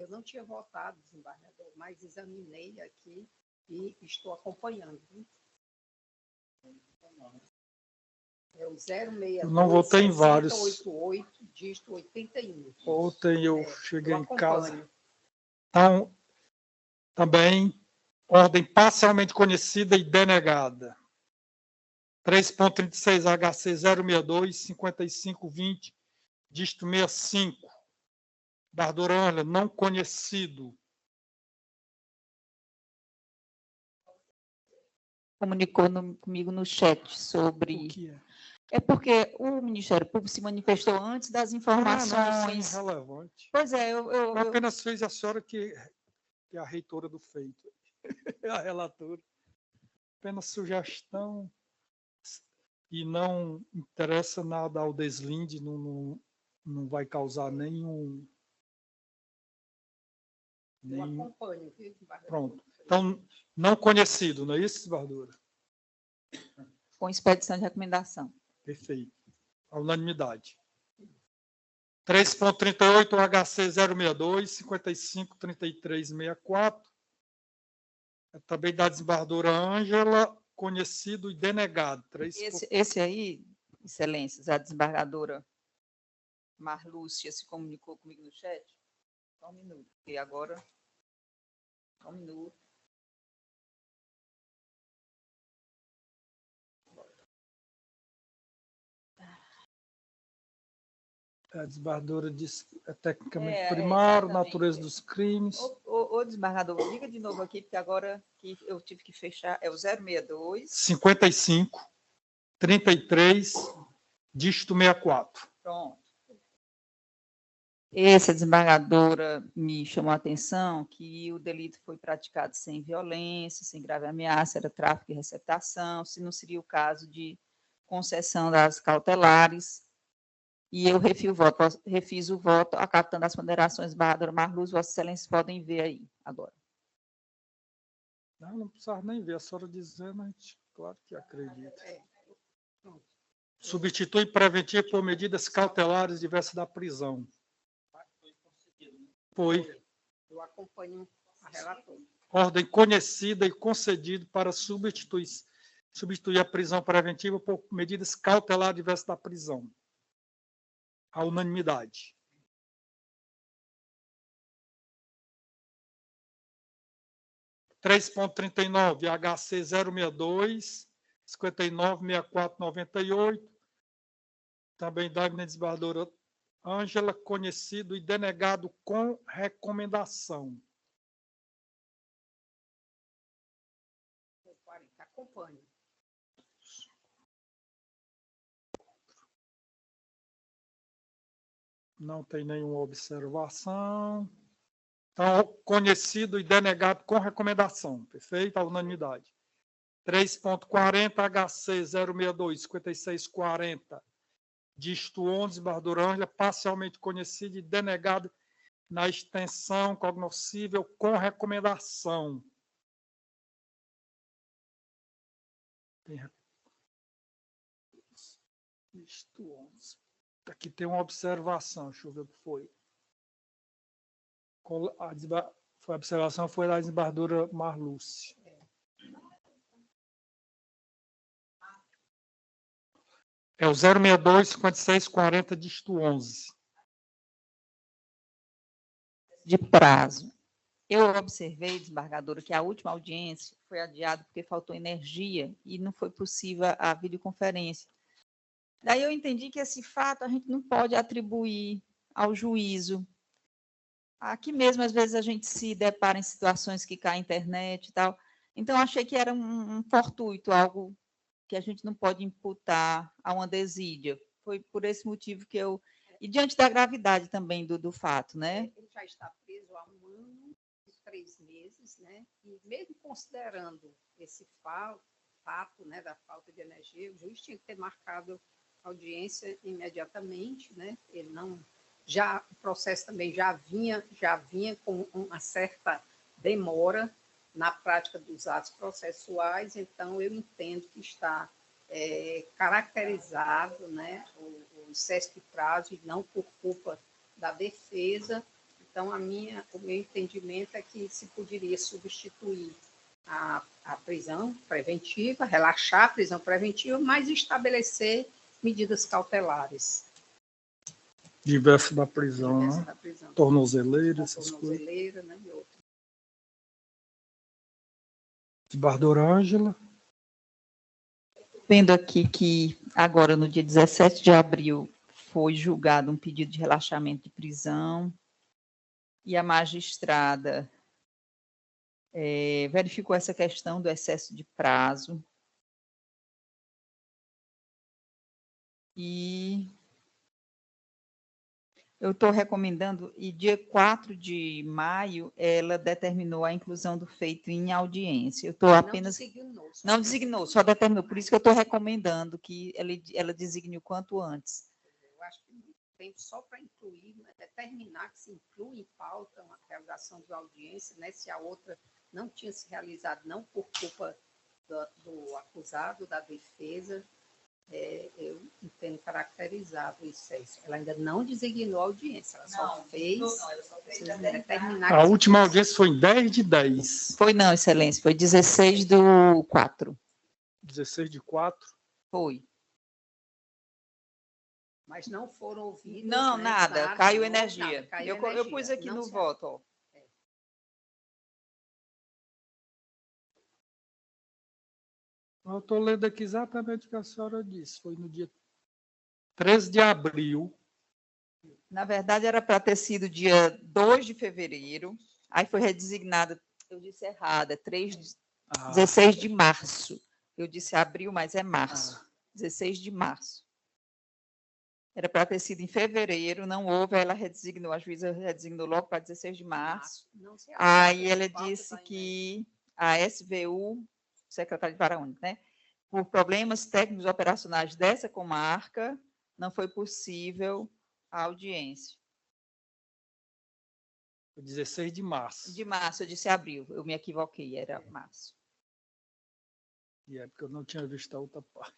não tinha votado, desembargador, mas examinei aqui e estou acompanhando. É o 062. Eu não votei em vários. 88, dígito 81. Ontem eu cheguei em casa. acompanho. Então, também, ordem parcialmente conhecida e denegada. 3.36, HC 062-5520, dígito 65. Desembargadora Ângela, não conhecido. Comunicou comigo no chat O sobre... que é? É porque o Ministério Público se manifestou antes das Não, informações. isso é irrelevante. Pois é, Eu apenas fez a senhora que é a reitora do feito, é a relatora. Apenas sugestão e não interessa nada ao deslinde, não vai causar nenhum... Eu acompanho, viu, desembargador? Pronto. Então, não conhecido, não é isso, desembargadora? com expedição de recomendação. Perfeito. A unanimidade. 3.38, HC 062-553364. É também da desembargadora Ângela, conhecido e denegado. Esse aí, excelências, a desembargadora Marlúcia se comunicou comigo no chat. Só um minuto. E agora, só um minuto. A desembargadora disse é tecnicamente É, primário, exatamente. natureza dos crimes. Ô, desembargador, diga de novo aqui, porque agora que eu tive que fechar, é o 062. 55, 33, dígito 64. Pronto. Essa desembargadora me chamou a atenção que o delito foi praticado sem violência, sem grave ameaça, era tráfico e receptação, se não seria o caso de concessão das cautelares. E eu refiz o voto, acatando as ponderações, desembargadora Marluz, Vossa Excelência podem ver aí agora. Não precisava nem ver, a senhora dizendo, a gente, claro que acredita. Substitui preventivo por medidas cautelares diversas da prisão. Foi. Eu acompanho a relatora. Ordem conhecida e concedida para substituir a prisão preventiva por medidas cautelares diversas da prisão. A unanimidade. (3.39) HC 062, 596498. Também da desembargadora Ângela, conhecido e denegado com recomendação. Acompanho. Não tem nenhuma observação. Então, conhecido e denegado com recomendação. Perfeito? A unanimidade. 3.40 HC 062 5640. Dígito 11, desembargadora Ângela, parcialmente conhecido e denegado na extensão cognoscível com recomendação. Dígito 11. Aqui tem uma observação, deixa eu ver o que foi. A observação foi da desembargadora Marlúcia. É o 062 5640, dígito 11. De prazo. Eu observei, desembargadora, que a última audiência foi adiada porque faltou energia e não foi possível a videoconferência. Daí eu entendi que esse fato a gente não pode atribuir ao juízo. Aqui mesmo, às vezes, a gente se depara em situações que cai a internet e tal. Então, achei que era um fortuito, algo que a gente não pode imputar a uma desídia. Foi por esse motivo que eu... E diante da gravidade também do fato, né? Ele já está preso há 1 ano e 3 meses, né? E mesmo considerando esse fato, né, da falta de energia, o juiz tinha que ter marcado audiência imediatamente, né? Ele não... o processo também já vinha com uma certa demora na prática dos atos processuais, então eu entendo que está caracterizado, né, o excesso de prazo e não por culpa da defesa. Então, o meu entendimento é que se poderia substituir a prisão preventiva, relaxar a prisão preventiva, mas estabelecer medidas cautelares. Diverso da prisão, Diverso né? da prisão. Tornozeleira, essas coisas. Tornozeleira, né? E outra. Desembargadora Ângela. Vendo aqui que agora, no dia 17 de abril, foi julgado um pedido de relaxamento de prisão e a magistrada verificou essa questão do excesso de prazo e eu estou recomendando, e dia 4 de maio, ela determinou a inclusão do feito em audiência. Eu estou apenas... Não designou, só determinou. Por isso que eu estou recomendando que ela designe o quanto antes. Eu acho que tem só para incluir, determinar que se inclui em pauta uma realização de audiência, né, se a outra não tinha se realizado, não por culpa do acusado, da defesa. Eu entendo caracterizado isso. Ela ainda não designou a audiência, ela só fez determinar. A última audiência foi em 10/10. Foi não, Excelência, foi 16/4. 16/4? Foi. Mas não foram ouvidos. Não, né? nada, caiu energia. Nada, caiu energia. Eu pus aqui no voto, ó. Eu estou lendo aqui exatamente o que a senhora disse. Foi no dia 13 de abril, Na verdade, era para ter sido dia 2 de fevereiro, aí foi redesignado, eu disse errado, é 16 de março. Eu disse abril, mas é março. 16 de março. Era para ter sido em fevereiro, não houve, ela redesignou, a juíza redesignou logo para 16 de março. Aí ela disse que a SVU, secretária de Vara Única, né, por problemas técnicos operacionais dessa comarca, não foi possível a audiência. 16 de março. De março, eu disse abril, eu me equivoquei, era março. E é porque eu não tinha visto a outra parte.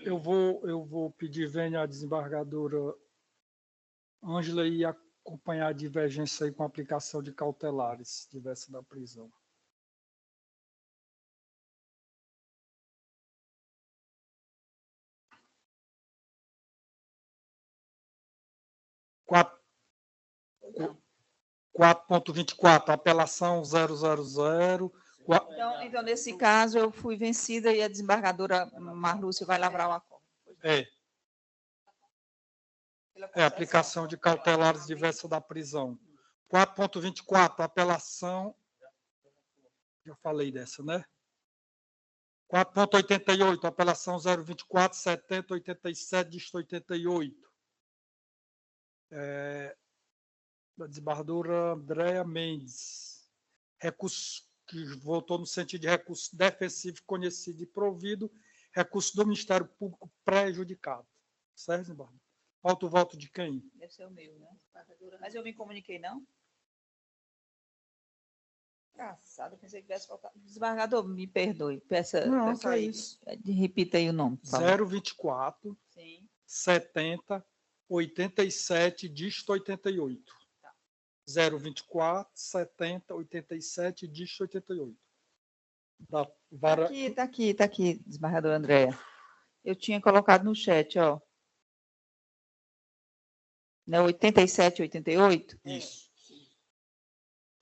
Eu vou pedir vênia à desembargadora Ângela e acompanhar a divergência aí com a aplicação de cautelares diversas da prisão. Quatro 4.24, apelação 000. Então, nesse caso, eu fui vencida e a desembargadora Marlúcia vai lavrar o acordo. Aplicação de cautelares diversas da prisão. 4.24, apelação. Já falei dessa, né? 4.88, apelação 024, 70, 87, dígito 88. Da desembargadora Andréa Mendes. Recurso que votou no sentido de recurso defensivo conhecido e provido, recurso do Ministério Público prejudicado. Certo, desembargador? Falta o voto de quem? Deve ser o meu, né? Mas eu me comuniquei, não? Engraçado, pensei que tivesse faltado. Desembargador, me perdoe. Peça que é isso. Repita aí o nome. 024, Sim. 70, 87, dígito 88. 024, 70, 87, dígito 88. Da vara... Tá aqui, desembargadora Andréa. Eu tinha colocado no chat, ó. Não, 87, 88? Isso.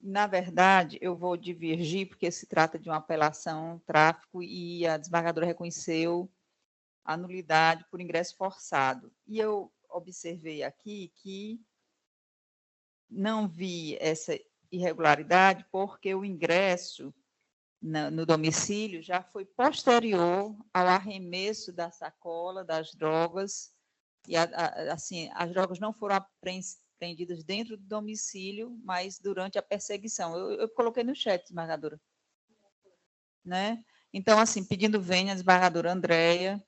Na verdade, eu vou divergir, porque se trata de uma apelação, tráfico, e a desembargadora reconheceu a nulidade por ingresso forçado. E eu observei aqui que não vi essa irregularidade, porque o ingresso no domicílio já foi posterior ao arremesso da sacola, das drogas, e assim, as drogas não foram apreendidas dentro do domicílio, mas durante a perseguição. Eu coloquei no chat, desembargadora. Né? Então, assim, pedindo vênia, desembargadora Andréa,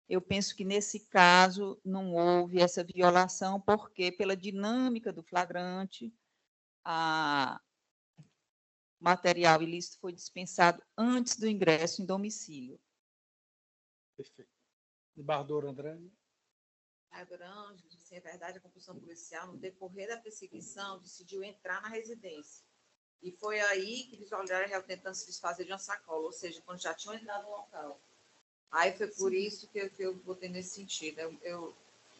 eu penso que, nesse caso, não houve essa violação, porque, pela dinâmica do flagrante, o material ilícito foi dispensado antes do ingresso em domicílio. Perfeito. Desembargadora Andréa. Desembargadora Ângela, disse, é verdade, a compulsão policial, no decorrer da perseguição, decidiu entrar na residência. E foi aí que eles olharam tentando se desfazer de uma sacola, ou seja, quando já tinham entrado no local. Aí foi por isso que eu botei nesse sentido. De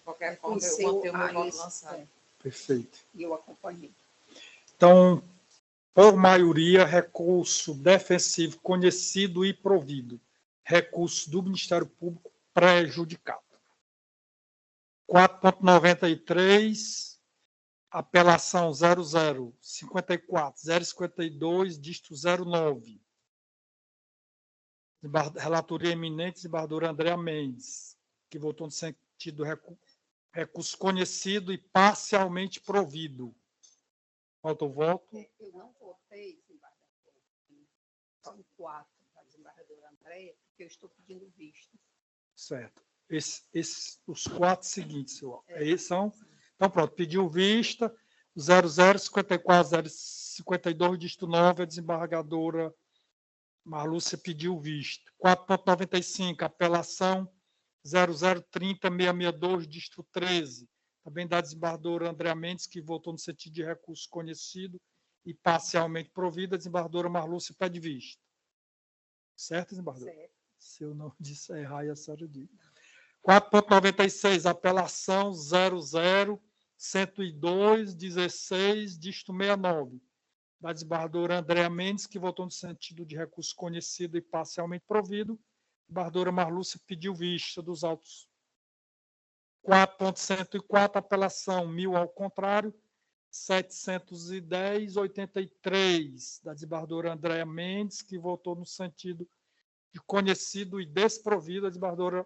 qualquer forma, eu mantenho o meu voto lançado. Perfeito. E eu acompanhei. Então, por maioria, recurso defensivo conhecido e provido. Recurso do Ministério Público prejudicado. 4.93, apelação 0054, 052, dígito 09. Relatoria eminente, desembargadora Andréa Mendes, que votou no sentido do recurso conhecido e parcialmente provido. Falta o voto. Eu não votei, desembargador, só no 4 da desembargadora Andréa, porque eu estou pedindo vista. Certo. Os 4 seguintes, são. Então, pronto, pediu vista. 0054, 052, dígito 9, a desembargadora Marlúcia pediu vista. 4.95, apelação 0030-662, dígito 13. Também da desembargadora Andréa Mendes, que votou no sentido de recurso conhecido e parcialmente provida, a desembargadora Marlúcia pede vista. Certo, desembargadora? Certo. Se eu não disser errar, a senhora diz. 4.96, apelação 00.102.16, dígito 69, da desembargadora Andréa Mendes, que votou no sentido de recurso conhecido e parcialmente provido. A desembargadora Marlúcia pediu vista dos autos. 4.104, apelação 1.000 ao contrário, 710.83, da desembargadora Andréa Mendes, que votou no sentido de conhecido e desprovido. A desembargadora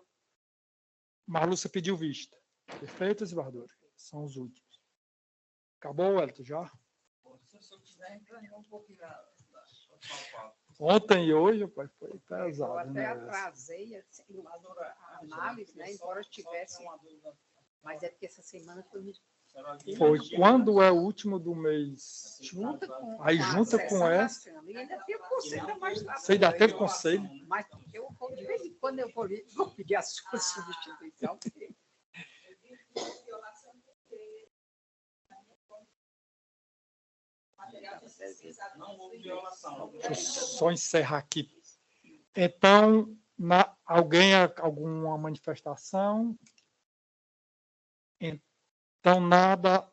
Marlúcia pediu vista. Perfeito, desembargadora? São os últimos. Acabou, Wellington, já? Ontem e hoje, pai, foi pesado. Eu até né? atrasei assim, a análise, né? Embora eu tivesse. Mas é porque essa semana foi. Foi quando é o último do mês. Junta com, Aí com a junta com sessão da essa. Câmara. E ainda tem o conselho da magistratura. Você ainda teve conselho? Mas eu vou, de vez em quando eu vou pedir a sua substituição. Porque... Deixa eu só encerrar aqui. Então, alguém, alguma manifestação? Então, nada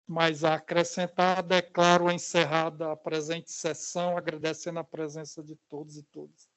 mais a acrescentar. Declaro encerrada a presente sessão, agradecendo a presença de todos e todas.